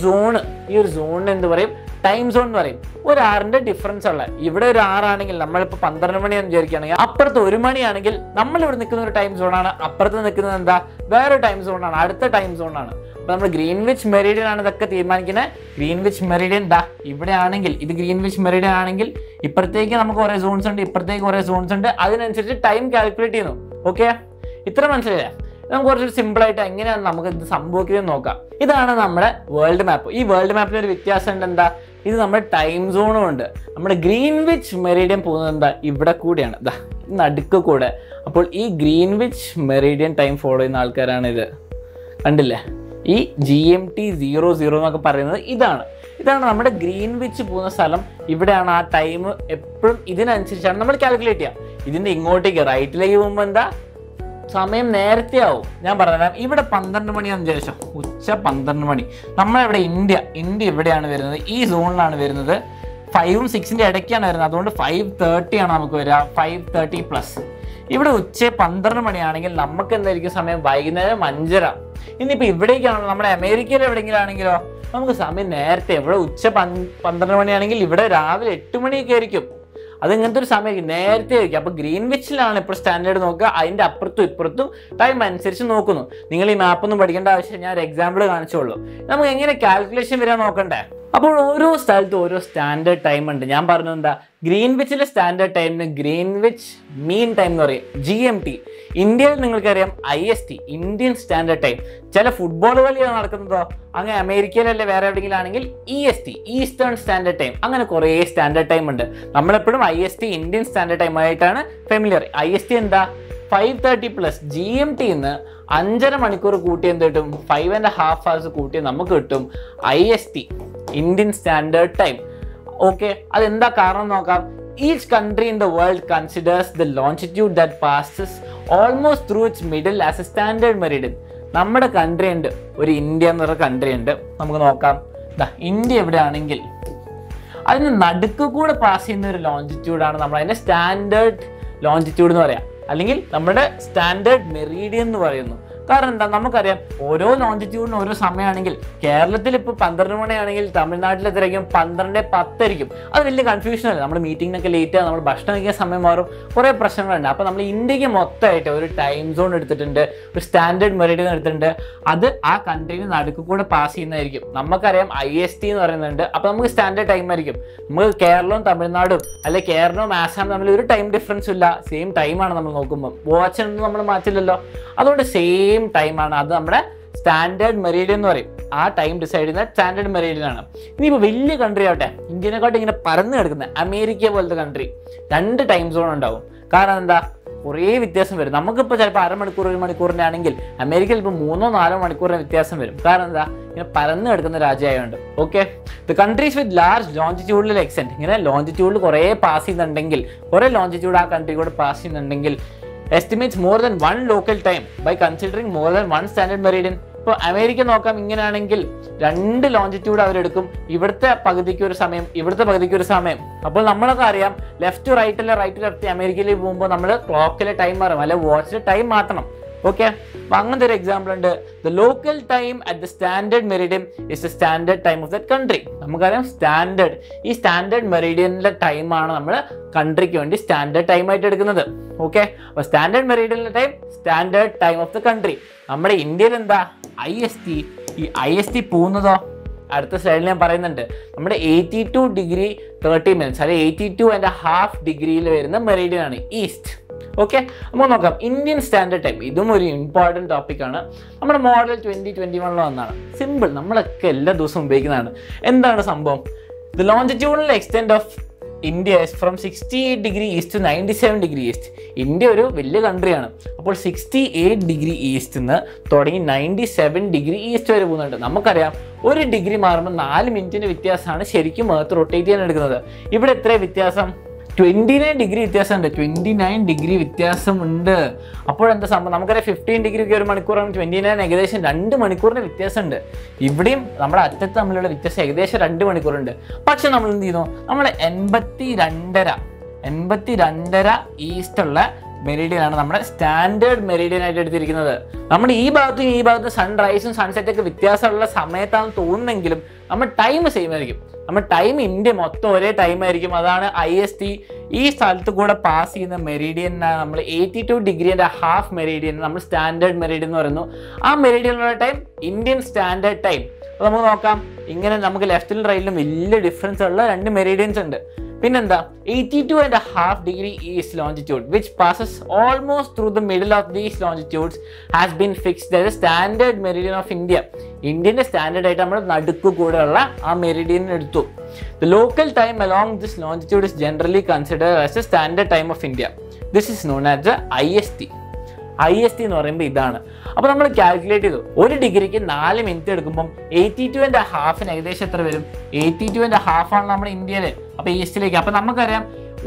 സോണിന് എന്ത് പറയും, ടൈം സോൺ എന്ന് പറയും. 1 hourന്റെ ഡിഫറൻസ് ഉള്ള, ഇവിടെ ഒരു 6 ആണെങ്കിൽ നമ്മളിപ്പോൾ 12 മണിയാണെന്ന് വിചാരിക്കുകയാണെങ്കിൽ അപ്പുറത്ത് 1 മണിയാണെങ്കിൽ നമ്മളിവിടെ നിൽക്കുന്ന ഒരു ടൈം സോണാണ്, അപ്പുറത്ത് നിൽക്കുന്നത് എന്താ വേറെ ടൈം സോണാണ്, അടുത്ത ടൈം സോണാണ്. അപ്പോൾ നമ്മൾ ഗ്രീൻവിച്ച് മെറിഡിയൻ ആണ് ഇതൊക്കെ തീരുമാനിക്കുന്നത്. ഗ്രീൻവിച്ച് മെറിഡിയൻ ദാ ഇവിടെ ആണെങ്കിൽ, ഇത് ഗ്രീൻവിച്ച് മെറിഡിയൻ ആണെങ്കിൽ ഇപ്പുറത്തേക്ക് നമുക്ക് കുറേ സോൺസ് ഉണ്ട്, ഇപ്പുറത്തേക്ക് കുറേ സോൺസ് ഉണ്ട്. അതിനനുസരിച്ച് ടൈം കാൽക്കുലേറ്റ് ചെയ്യുന്നു. ഓക്കെ, ഇത്ര മനസ്സിലായില്ലേ? നമുക്ക് കുറച്ചൊരു സിമ്പിളായിട്ട് എങ്ങനെയാണ് നമുക്ക് ഇത് സംഭവിക്കുന്നത് നോക്കാം. ഇതാണ് നമ്മുടെ വേൾഡ് മാപ്പ്. ഈ വേൾഡ് മാപ്പിന് ഒരു വ്യത്യാസം ഉണ്ട്. എന്താ, ഇത് നമ്മുടെ ടൈം സോണും ഉണ്ട്. നമ്മുടെ ഗ്രീൻവിച്ച് മെറിഡിയൻ പോകുന്നത് എന്താ ഇവിടെ കൂടെയാണ്, ഇതാ നടുക്ക് കൂടെ. അപ്പോൾ ഈ ഗ്രീൻവിച്ച് മെറിഡിയൻ ടൈം ഫോളോ ചെയ്യുന്ന ആൾക്കാരാണ് ഇത്. കണ്ടില്ലേ, ഈ GMT 00 എന്നൊക്കെ പറയുന്നത് ഇതാണ് നമ്മുടെ ഗ്രീൻവിച്ച് പോകുന്ന സ്ഥലം. ഇവിടെയാണ് ആ ടൈം എപ്പോഴും ഇതിനനുസരിച്ചാണ് നമ്മൾ കാൽക്കുലേറ്റ് ചെയ്യുക. ഇതിൻ്റെ ഇങ്ങോട്ടേക്ക് റൈറ്റിലേക്ക് പോകുമ്പോൾ എന്താ സമയം നേരത്തെ ആവും. ഞാൻ പറഞ്ഞുതരാം. ഇവിടെ 12 മണിയാണെന്ന് വിചാരിച്ചോ, ഉച്ച 12 മണി. നമ്മളിവിടെ ഇന്ത്യ ഇവിടെയാണ് വരുന്നത്, ഈ സോണിലാണ് വരുന്നത്. 5ഉം 6ൻ്റെ ഇടയ്ക്കാണ് വരുന്നത്. അതുകൊണ്ട് 5:30 ആണ് നമുക്ക് വരിക, 5:30+. ഇവിടെ ഉച്ച 12 മണിയാണെങ്കിൽ നമുക്ക് എന്തായിരിക്കും സമയം, വൈകുന്നേരം 5:30. ഇനിയിപ്പോൾ ഇവിടേക്കാണല്ലോ, നമ്മുടെ അമേരിക്കയിൽ എവിടെയെങ്കിലും ആണെങ്കിലോ നമുക്ക് സമയം നേരത്തെ. ഇവിടെ ഉച്ച 12 മണിയാണെങ്കിൽ ഇവിടെ രാവിലെ 8 മണിയൊക്കെ ആയിരിക്കും. അത് ഇങ്ങനത്തെ ഒരു സമയം നേരത്തെ ആയിരിക്കും. അപ്പോൾ ഗ്രീൻവിച്ചിലാണ് ഇപ്പോൾ സ്റ്റാൻഡേർഡ് നോക്കുക. അതിൻ്റെ അപ്പുറത്തും ഇപ്പുറത്തും ടൈം അനുസരിച്ച് നോക്കുന്നു. നിങ്ങൾ ഈ മാപ്പൊന്നും പഠിക്കേണ്ട ആവശ്യം, ഞാൻ ഒരു എക്സാമ്പിൾ കാണിച്ചോളൂ. നമുക്ക് എങ്ങനെ കാൽക്കുലേഷൻ വരാൻ നോക്കണ്ടേ? അപ്പോൾ ഓരോ സ്ഥലത്തും ഓരോ സ്റ്റാൻഡേർഡ് ടൈം ഉണ്ട്. ഞാൻ പറഞ്ഞത് എന്താ, ഗ്രീൻവിച്ചിലെ സ്റ്റാൻഡേർഡ് ടൈമിന് ഗ്രീൻവിച്ച് മീൻ ടൈം എന്ന് പറയും, GMT. ഇന്ത്യയിൽ നിങ്ങൾക്കറിയാം IST, ഇന്ത്യൻ സ്റ്റാൻഡേർഡ് ടൈം. ചില ഫുട്ബോൾ കളിയാണ് നടക്കുന്നതോ അങ്ങനെ അമേരിക്കയിലല്ലേ വേറെ എവിടെയെങ്കിലും ആണെങ്കിൽ EST, ഈസ്റ്റേൺ സ്റ്റാൻഡേർഡ് ടൈം. അങ്ങനെ കുറേ സ്റ്റാൻഡേർഡ് ടൈം ഉണ്ട്. നമ്മളെപ്പോഴും IST, ഇന്ത്യൻ സ്റ്റാൻഡേർഡ് ടൈം ആയിട്ടാണ് ഫെമിലിയർ. IST എന്താ, 5:30+ GMT ന്ന് 5.5 മണിക്കൂർ കൂട്ടി എന്ത് കിട്ടും, 5.5 hours കൂട്ടി നമുക്ക് കിട്ടും IST, Indian standard time. Okay, അതെന്താ കാരണം നോക്കാം. Each country in the world considers the longitude that passes almost through its middle as a standard meridian. നമ്മുടെ കൺട്രി ഉണ്ട്, ഒരു ഇന്ത്യ എന്ന് പറയുന്ന കൺട്രി ഉണ്ട്. നമുക്ക് നോക്കാം. ഇന്ത്യ എവിടെയാണെങ്കിൽ അതിന് നടുക്ക് കൂടെ പാസ് ചെയ്യുന്ന ഒരു ലോഞ്ചിറ്റ്യൂഡാണ് നമ്മൾ അതിൻ്റെ സ്റ്റാൻഡേർഡ് ലോഞ്ചിറ്റ്യൂഡ് എന്ന് പറയാം, അല്ലെങ്കിൽ നമ്മുടെ സ്റ്റാൻഡേർഡ് മെറീഡിയൻ എന്ന് പറയുന്നു. കാരണം എന്താ, നമുക്കറിയാം ഓരോ ലോഞ്ചിറ്റ്യൂഡിനും ഓരോ സമയമാണെങ്കിൽ കേരളത്തിൽ ഇപ്പോൾ 12 മണിയാണെങ്കിൽ തമിഴ്നാട്ടിൽ എത്രയായിരിക്കും 12:10 ആയിരിക്കും. അത് വലിയ കൺഫ്യൂഷൻ അല്ല. നമ്മൾ മീറ്റിങ്ങിനൊക്കെ ലേറ്റ് ആകും, നമ്മൾ ഭക്ഷണം കഴിക്കാൻ സമയം മാറും, കുറേ പ്രശ്നങ്ങളുണ്ട്. അപ്പോൾ നമ്മൾ ഇന്ത്യക്ക് മൊത്തമായിട്ട് ഒരു ടൈം സോൺ എടുത്തിട്ടുണ്ട്, ഒരു സ്റ്റാൻഡേർഡ് മെറിഡിയൻ എടുത്തിട്ടുണ്ട്. അത് ആ കൺട്രീന് നടുക്ക് കൂടെ പാസ് ചെയ്യുന്നതായിരിക്കും. നമുക്കറിയാം IST എന്ന് പറയുന്നുണ്ട്. അപ്പോൾ നമുക്ക് സ്റ്റാൻഡേർഡ് ടൈം ആയിരിക്കും. നമുക്ക് കേരളവും തമിഴ്നാടും അല്ലെങ്കിൽ കേരളവും ആസാമും തമ്മിൽ ഒരു ടൈം ഡിഫറൻസും ഇല്ല, സെയിം ടൈമാണ് നമ്മൾ നോക്കുമ്പോൾ. വാച്ചൊന്നും നമ്മൾ മാറ്റില്ലല്ലോ, അതുകൊണ്ട് സെയിം ടൈമാണ്. അത് നമ്മുടെ സ്റ്റാൻഡേർഡ് മെറീഡിയൻ എന്ന് പറയും. ആ ടൈം ഡിസൈഡ് ചെയ്യുന്ന സ്റ്റാൻഡേർഡ് മെറീഡിയൻ ആണ്. ഇനിയിപ്പോൾ വലിയ കൺട്രി ആവട്ടെ, ഇന്ത്യനെക്കാട്ടും ഇങ്ങനെ പരന്ന് കിടക്കുന്ന അമേരിക്ക പോലത്തെ കൺട്രി, 2 ടൈം സോൺ ഉണ്ടാവും. കാരണം എന്താ, കുറേ വ്യത്യാസം വരും. നമുക്കിപ്പോൾ ചിലപ്പോൾ അരമണിക്കൂർ 1 മണിക്കൂറിൻ്റെ ആണെങ്കിൽ അമേരിക്കയിൽ ഇപ്പോൾ 3-4 മണിക്കൂറിന് വ്യത്യാസം വരും. കാരണം എന്താ, ഇങ്ങനെ പരന്ന് കിടക്കുന്ന രാജ്യമായതുകൊണ്ട്. Okay, the countries with large ലോഞ്ചിറ്റ്യൂഡിൽ എക്സ്റ്റെൻഡ്, ഇങ്ങനെ ലോഞ്ചിറ്റ്യൂഡിൽ കുറേ പാസ് ചെയ്യുന്നുണ്ടെങ്കിൽ, കുറേ ലോഞ്ചിറ്റ്യൂഡ് ആ കൺട്രി കൂടെ പാസ് ചെയ്യുന്നുണ്ടെങ്കിൽ, estimates more than one local time by considering more than one standard meridian. ഇപ്പോൾ അമേരിക്ക നോക്കാം, ഇങ്ങനെയാണെങ്കിൽ 2 ലോഞ്ചിറ്റ്യൂഡ് അവരെടുക്കും. ഇവിടുത്തെ പകുതിക്ക് ഒരു സമയം, ഇവിടുത്തെ പകുതിക്ക് ഒരു സമയം. അപ്പോൾ നമ്മളൊക്കെ അറിയാം, ലെഫ്റ്റ് ടു റൈറ്റ് അല്ല റൈറ്റ് ടു ലെഫ്റ്റ് അമേരിക്കയിലേക്ക് പോകുമ്പോൾ നമ്മൾ ക്ലോക്കിലെ ടൈം മാറും, അല്ലെ വാച്ചിലെ ടൈം മാറ്റണം. ഓക്കെ, അപ്പം അങ്ങനത്തെ ഒരു എക്സാമ്പിൾ ഉണ്ട്. The local time at the standard Meridian is the standard time of that country. നമുക്കറിയാം സ്റ്റാൻഡേർഡ്, ഈ സ്റ്റാൻഡേർഡ് മെറിഡിയനിലെ ടൈമാണ് നമ്മൾ കൺട്രിക്ക് വേണ്ടി സ്റ്റാൻഡേർഡ് ടൈം ആയിട്ട് എടുക്കുന്നത്. ഓക്കെ, അപ്പോൾ സ്റ്റാൻഡേർഡ് മെറിഡിയനിലെ time standard time of the country. നമ്മുടെ ഇന്ത്യയിൽ എന്താ IST. ഈ IST പോകുന്നതോ അടുത്ത സ്ലൈഡിൽ ഞാൻ പറയുന്നുണ്ട്. നമ്മുടെ 82 ഡിഗ്രി 30 മിനിറ്റ്സ് അല്ലെങ്കിൽ 82.5 ഡിഗ്രിയിൽ വരുന്ന മെറിഡിയൻ ആണ് ഈസ്റ്റ്. ഓക്കെ, നമുക്ക് നോക്കാം ഇന്ത്യൻ സ്റ്റാൻഡേർഡ് ടൈം. ഇതും ഒരു ഇമ്പോർട്ടൻറ്റ് ടോപ്പിക്കാണ്. നമ്മുടെ മോഡൽ 2021 വന്നതാണ്. സിമ്പിൾ, നമ്മളൊക്കെ എല്ലാ ദിവസവും ഉപയോഗിക്കുന്നതാണ്. എന്താണ് സംഭവം? The longitudinal extend of India is from 68 degree east to 97 degree east. India ഒരു വലിയ കൺട്രിയാണ്. അപ്പോൾ 68 ഡിഗ്രി ഈസ്റ്റ് നിന്ന് തുടങ്ങി 97 ഡിഗ്രി ഈസ്റ്റ് വരെ പോകുന്നുണ്ട്. നമുക്കറിയാം 1 ഡിഗ്രി മാറുമ്പോൾ 4 മിനിറ്റിൻ്റെ വ്യത്യാസമാണ് ശരിക്കും എർത്ത് റൊട്ടേറ്റ് ചെയ്യാൻ എടുക്കുന്നത്. ഇവിടെ എത്ര വ്യത്യാസം? 29 ഡിഗ്രി വ്യത്യാസമുണ്ട്. 29 ഡിഗ്രി വ്യത്യാസമുണ്ട്. അപ്പോഴെന്താ സംഭവം? നമുക്കറിയാം 15 ഡിഗ്രിക്ക് 1 മണിക്കൂറാണ്, 29 ഏകദേശം 2 മണിക്കൂറിൻ്റെ വ്യത്യാസമുണ്ട്. ഇവിടെയും നമ്മുടെ അറ്റത്ത് തമ്മിലുള്ള വ്യത്യാസം ഏകദേശം 2 മണിക്കൂറുണ്ട്. പക്ഷെ നമ്മൾ എന്ത് ചെയ്യുന്നു? നമ്മൾ 82.5 ഈസ്റ്റുള്ള മെറിഡിയനാണ് നമ്മുടെ സ്റ്റാൻഡേർഡ് മെറിഡിയൻ ആയിട്ട് എടുത്തിരിക്കുന്നത്. നമ്മുടെ ഈ ഭാഗത്തും സൺറൈസും സൺസെറ്റൊക്കെ വ്യത്യാസമുള്ള സമയത്താണെന്ന് തോന്നുന്നെങ്കിലും നമ്മൾ ടൈം സെയിം ആയിരിക്കും. നമ്മുടെ ടൈം ഇന്ത്യ മൊത്തം ഒരേ ടൈം ആയിരിക്കും. അതാണ് IST. ഈ സ്ഥലത്ത് കൂടെ പാസ് ചെയ്യുന്ന മെറിഡിയനാണ് നമ്മൾ 82.5 മെറിഡിയൻ നമ്മൾ സ്റ്റാൻഡേർഡ് മെറിഡിയൻ എന്ന് പറയുന്നു. ആ മെറിഡിയനുള്ള ടൈം ഇന്ത്യൻ സ്റ്റാൻഡേർഡ് ടൈം. അപ്പോൾ നമുക്ക് നോക്കാം, ഇങ്ങനെ നമുക്ക് ലെഫ്റ്റിലും റൈറ്റിലും വലിയ ഡിഫറൻസ് ഉള്ള 2 മെറിഡിയൻസ് ഉണ്ട്. പിന്നെന്താ 82.5 degree east longitude which passes almost through the middle of these longitudes has been fixed as standard meridian of India. ഇന്ത്യൻ്റെ സ്റ്റാൻഡേർഡ് ആയിട്ട് നമ്മൾ നടുക്ക് കൂടെയുള്ള ആ മെറിഡിയൻ എടുത്തു. The local time along this longitude is generally considered as a standard time of India. This is known as the IST. IST എന്ന് പറയുമ്പോൾ ഇതാണ്. അപ്പോൾ നമ്മൾ കാൽക്കുലേറ്റ് ചെയ്തു 1 ഡിഗ്രിക്ക് 4 മിനിറ്റ് എടുക്കുമ്പം 82.5 ഏകദേശം എത്ര വരും? 82.5 ആണ് നമ്മുടെ ഇന്ത്യയിൽ. അപ്പോൾ ഈസ്റ്റിലേക്ക്. അപ്പോൾ നമുക്കറിയാം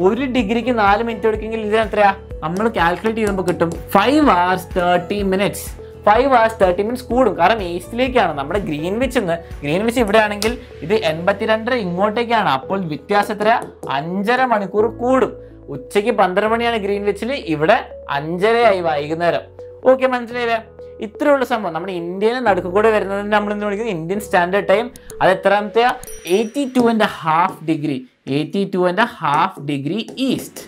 1 ഡിഗ്രിക്ക് 4 മിനിറ്റ് എടുക്കെങ്കിൽ ഇതിന് എത്രയാ? നമ്മൾ കാൽക്കുലേറ്റ് ചെയ്യുമ്പോൾ കിട്ടും 5 hours 30 minutes. 5 hours 30 minutes കൂടും. കാരണം ഈസ്റ്റിലേക്കാണ്. നമ്മുടെ ഗ്രീൻവിച്ച് ഇവിടെ ആണെങ്കിൽ ഇത് 82 ഇങ്ങോട്ടേക്കാണ്. അപ്പോൾ വ്യത്യാസം എത്രയാ? 5.5 മണിക്കൂർ കൂടും. ഉച്ചയ്ക്ക് 12 മണിയാണ് ഗ്രീൻവിച്ചിൽ, ഇവിടെ 5:30 ആയി വൈകുന്നേരം. ഓക്കെ, മനസ്സിലായില്ലേ? ഇത്രയുള്ള സംഭവം. നമ്മുടെ ഇന്ത്യയിൽ നടുക്ക് കൂടെ വരുന്നതിന് നമ്മൾ എന്ത് വിളിക്കുന്നത്? Indian standard time. അത് എത്രാമത്തെയാ? 82.5 ഡിഗ്രി. 82.5 ഡിഗ്രി ഈസ്റ്റ്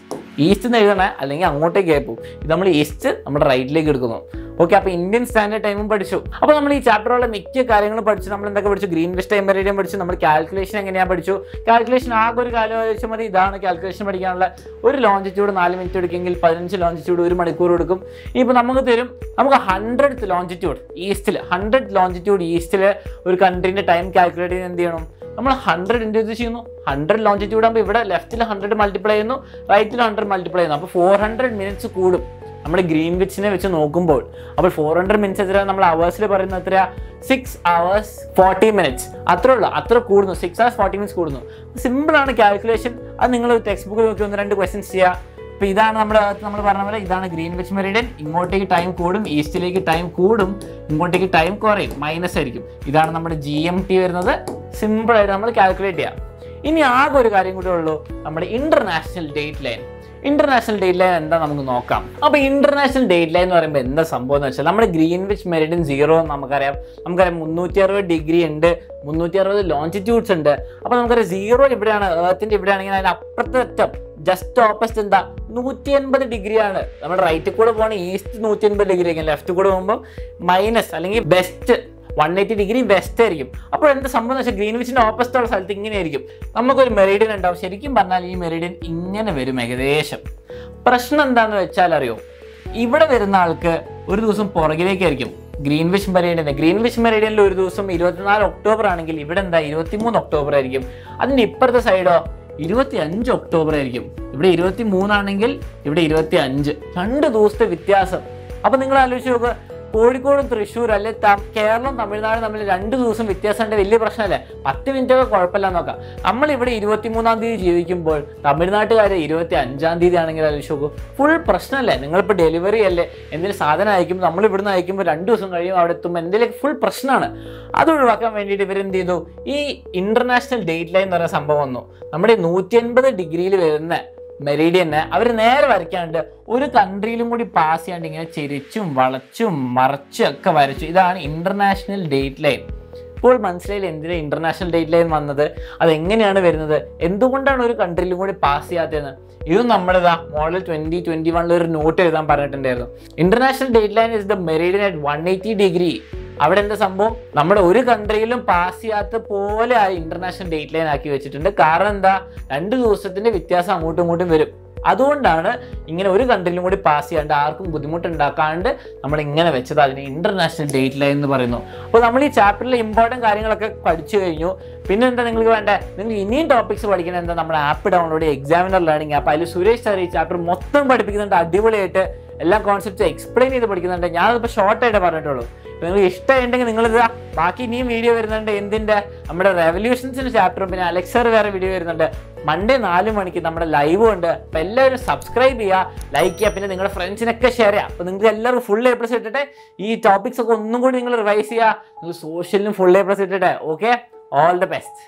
എന്ന് എഴുതണേ, അല്ലെങ്കിൽ അങ്ങോട്ടേക്ക് പോകും. ഇത് നമ്മൾ ഈസ്റ്റ് നമ്മുടെ റൈറ്റിലേക്ക് എടുക്കുന്നു. ഓക്കെ, അപ്പോൾ ഇന്ത്യൻ സ്റ്റാൻഡേർഡ് ടൈമും പഠിച്ചു. അപ്പോൾ നമ്മൾ ഈ ചാപ്റ്ററുള്ള മിക്ക കാര്യങ്ങളും പഠിച്ചു. നമ്മൾ എന്തൊക്കെ പഠിച്ചു? ഗ്രീൻവിച്ച് ടൈം മെറിഡിയൻ പഠിച്ചു. നമ്മൾ കാൽക്കുലേഷൻ എങ്ങനെയാണ് പഠിച്ചു. കാൽക്കുലേഷൻ ആകെ ഒരു കാലം ആലോചിച്ചാൽ മതി. ഇതാണ് കാൽക്കുലേഷൻ പഠിക്കാനുള്ള. ഒരു ലോഞ്ചിറ്റ്യൂഡ് 4 മിനിറ്റ് എടുക്കെങ്കിൽ 15 ലോഞ്ചിറ്റ്യൂഡ് 1 മണിക്കൂർ എടുക്കും. ഇപ്പോൾ നമുക്ക് 100th ലോഞ്ചിറ്റ്യൂഡ് ഈസ്റ്റിൽ ഒരു കൺട്രീൻ്റെ ടൈം കാൽക്കുലേറ്റ് ചെയ്യുന്നത് എന്ത് ചെയ്യണം? നമ്മൾ 100 ഇൻട്രൊഡ്യൂസ് ചെയ്യുന്നു. 100 ലോഞ്ചിറ്റ്യൂഡ് ആകുമ്പോൾ ഇവിടെ ലെഫ്റ്റിൽ 100 മൾട്ടിപ്ലൈ ചെയ്യുന്നു, റൈറ്റിൽ 100 മൾട്ടിപ്ലൈ ചെയ്യുന്നു. അപ്പോൾ 400 മിനിറ്റ്സ് കൂടും നമ്മുടെ ഗ്രീൻവിച്ചിനെ വെച്ച് നോക്കുമ്പോൾ. അപ്പോൾ 400 മിനിറ്റ്സ് എത്ര? നമ്മൾ അവേഴ്സിൽ പറയുന്നത് എത്രയാ? 6 hours 40 minutes. അത്രേ ഉള്ളൂ, അത്ര കൂടുന്നു. 6 hours 40 minutes കൂടുന്നു. സിമ്പിളാണ് കാൽക്കുലേഷൻ. അത് നിങ്ങൾ ടെക്സ്റ്റ് ബുക്കിൽ നോക്കി 1-2 ക്വസ്റ്റ്യൻസ് ചെയ്യുക. ഇപ്പൊ ഇതാണ് നമ്മുടെ നമ്മൾ പറഞ്ഞ പോലെ ഇതാണ് ഗ്രീൻവിച്ച് മെറിഡിയൻ. ഇങ്ങോട്ടേക്ക് ടൈം കൂടും, ഈസ്റ്റിലേക്ക് ടൈം കൂടും, ഇങ്ങോട്ടേക്ക് ടൈം കുറയും, മൈനസ് ആയിരിക്കും. ഇതാണ് നമ്മുടെ GMT വരുന്നത്. സിമ്പിൾ ആയിട്ട് നമ്മൾ കാൽക്കുലേറ്റ് ചെയ്യാം. ഇനി ആകെ ഒരു കാര്യം കൂടെ ഉള്ളൂ, നമ്മുടെ international date line. International date line എന്താ നമുക്ക് നോക്കാം. അപ്പൊ ഇന്റർനാഷണൽ ഡേറ്റ് ലൈൻ എന്ന് പറയുമ്പോൾ എന്താ സംഭവം എന്ന് വെച്ചാൽ നമ്മുടെ ഗ്രീൻവിച്ച് മെറിഡിയൻ 0 നമുക്കറിയാം 360 ഡിഗ്രി ഉണ്ട്, 360 ലോഞ്ചിറ്റ്യൂഡ്സ് ഉണ്ട്. അപ്പൊ നമുക്കറിയാം 0 ഇവിടെയാണ്, എർത്തിന്റെ ഇവിടെയാണെങ്കിൽ അതിന് അപ്പുറത്തെ അറ്റം ജസ്റ്റ് ഓപ്പോസിറ്റ് എന്താ 180 ഡിഗ്രിയാണ്. നമ്മുടെ റൈറ്റിൽ കൂടെ പോകണ ഈസ്റ്റ് 180 ഡിഗ്രി ആയിരിക്കും, ലെഫ്റ്റ് കൂടെ പോകുമ്പോൾ മൈനസ് അല്ലെങ്കിൽ വെസ്റ്റ് 180 ഡിഗ്രി വെസ്റ്റ് ആയിരിക്കും. അപ്പോൾ എന്താ സംഭവം എന്ന് വെച്ചാൽ ഗ്രീൻവിച്ചിന്റെ ഓപ്പോസിറ്റ് ഉള്ള സ്ഥലത്ത് ഇങ്ങനെ ആയിരിക്കും. നമുക്കൊരു മെറിഡിയൻ ഉണ്ടാവും. ശരിക്കും പറഞ്ഞാൽ ഈ മെറിഡിയൻ ഇങ്ങനെ വരും ഏകദേശം. പ്രശ്നം എന്താണെന്ന് വെച്ചാൽ അറിയോ, ഇവിടെ വരുന്ന ആൾക്ക് ഒരു ദിവസം പുറകിലേക്കായിരിക്കും ഗ്രീൻവിച്ച് മെറിഡിയനിൽ ഒരു ദിവസം 24 ഒക്ടോബർ ആണെങ്കിൽ ഇവിടെ എന്താ 23 ഒക്ടോബർ ആയിരിക്കും. അതിന് ഇപ്പുറത്തെ സൈഡോ 25 ഒക്ടോബർ ആയിരിക്കും. ഇവിടെ 23 ആണെങ്കിൽ ഇവിടെ 25, 2 ദിവസത്തെ വ്യത്യാസം. അപ്പൊ നിങ്ങൾ ആലോചിച്ച് നോക്കുക, കോഴിക്കോടും തൃശ്ശൂർ അല്ലെ കേരളം തമിഴ്നാട് തമ്മിൽ 2 ദിവസം വ്യത്യാസമുണ്ട്, വലിയ പ്രശ്നമല്ലേ? 10 മിനിറ്റൊക്കെ കുഴപ്പമില്ല നോക്കാം. നമ്മളിവിടെ 23-ാം തീയതി ജീവിക്കുമ്പോൾ തമിഴ്നാട്ടുകാര് 25-ാം തീയതി ആണെങ്കിൽ ആലോചിച്ച് നോക്കൂ, ഫുൾ പ്രശ്നമല്ലേ? നിങ്ങളിപ്പോൾ ഡെലിവറി അല്ലേ, എന്തെങ്കിലും സാധനം അയക്കുമ്പോൾ നമ്മൾ ഇവിടുന്ന് അയക്കുമ്പോൾ 2 ദിവസം കഴിയും അവിടെ എത്തുമ്പോൾ എന്തെങ്കിലും ഫുൾ പ്രശ്നമാണ്. അത് ഒഴിവാക്കാൻ വേണ്ടിയിട്ട് ഇവരെന്ത് ചെയ്തു, ഈ ഇന്റർനാഷണൽ ഡേറ്റ് ലൈൻ എന്ന് പറയുന്ന സംഭവം വന്നു. നമ്മുടെ 180 ഡിഗ്രിയിൽ വരുന്ന മെറിഡിയനെ അവർ നേരെ വരയ്ക്കാണ്ട് ഒരു കൺട്രിയിലും കൂടി പാസ് ചെയ്യാണ്ട് ഇങ്ങനെ ചെരിച്ചും വളച്ചും മറച്ചും ഒക്കെ വരച്ചു. ഇതാണ് ഇന്റർനാഷണൽ ഡേറ്റ് ലൈൻ. ഇപ്പോൾ മനസ്സിലായില്ല എന്തിനാണ് ഇന്റർനാഷണൽ ഡേറ്റ് ലൈൻ വന്നത്, അതെങ്ങനെയാണ് വരുന്നത്, എന്തുകൊണ്ടാണ് ഒരു കൺട്രിയിലും കൂടി പാസ് ചെയ്യാത്തതെന്ന്. ഇതും നമ്മുടേതാ മോഡൽ 2021 ഒരു നോട്ട് എഴുതാൻ പറഞ്ഞിട്ടുണ്ടായിരുന്നു. International date line is the Meridian at 180 degree. അവിടെ എന്താ സംഭവം, നമ്മുടെ ഒരു കൺട്രിയിലും പാസ് ചെയ്യാത്ത പോലെ ആ ഇന്റർനാഷണൽ ഡേറ്റ് ലൈൻ ആക്കി വെച്ചിട്ടുണ്ട്. കാരണം എന്താ, 2 ദിവസത്തിന്റെ വ്യത്യാസം അങ്ങോട്ടും ഇങ്ങോട്ടും വരും. അതുകൊണ്ടാണ് ഇങ്ങനെ ഒരു കൺട്രിയിലും കൂടി പാസ് ചെയ്യാണ്ട് ആർക്കും ബുദ്ധിമുട്ടുണ്ടാക്കാണ്ട് നമ്മൾ ഇങ്ങനെ വെച്ചത്. അതിന് ഇന്റർനാഷണൽ ഡേറ്റ് ലൈൻ എന്ന് പറയുന്നു. അപ്പോൾ നമ്മൾ ഈ ചാപ്റ്ററിലെ ഇമ്പോർട്ടൻറ്റ് കാര്യങ്ങളൊക്കെ പഠിച്ചു കഴിഞ്ഞു. പിന്നെ എന്താ നിങ്ങൾക്ക് വേണ്ടേ, നിങ്ങൾ ഇനിയും ടോപ്പിക്സ് പഠിക്കണം. എന്താ, നമ്മുടെ ആപ്പ് ഡൗൺലോഡ് ചെയ്യുക, എക്സാമിനർ ലേണിംഗ് ആപ്പ്. അതിൽ സുരേഷ് സാർ ഈ ചാപ്റ്റർ മൊത്തം പഠിപ്പിക്കുന്നുണ്ട്, അടിപൊളിയായിട്ട് എല്ലാ കോൺസെപ്റ്റ്സ് എക്സ്പ്ലെയിൻ ചെയ്ത് പഠിക്കുന്നുണ്ട്. ഞാനതിപ്പോൾ ഷോർട്ടായിട്ട് പറഞ്ഞിട്ടുള്ളൂ. ഇപ്പോൾ നിങ്ങൾക്ക് ഇഷ്ടമുണ്ടെങ്കിൽ നിങ്ങളിത് ബാക്കി ഇനിയും വീഡിയോ വരുന്നുണ്ട്. എന്തിൻ്റെ, നമ്മുടെ റെവല്യൂഷൻസിൻ്റെ ചാപ്റ്ററും പിന്നെ അലക്സർ വേറെ വീഡിയോ വരുന്നുണ്ട്. മൺഡേ 4 മണിക്ക് നമ്മുടെ ലൈവും ഉണ്ട്. അപ്പോൾ എല്ലാവരും സബ്സ്ക്രൈബ് ചെയ്യുക, ലൈക്ക് ചെയ്യുക, പിന്നെ നിങ്ങളുടെ ഫ്രണ്ട്സിനൊക്കെ ഷെയർ ചെയ്യുക. അപ്പോൾ നിങ്ങൾക്ക് എല്ലാവർക്കും ഫുൾ A+ ഇട്ടിട്ട് ഈ ടോപ്പിക്സ് ഒക്കെ ഒന്നും കൂടി നിങ്ങൾ റിവൈസ് ചെയ്യുക. നിങ്ങൾ സോഷ്യലിനും ഫുൾ A+ ഇട്ടിട്ട്. Okay, all the best.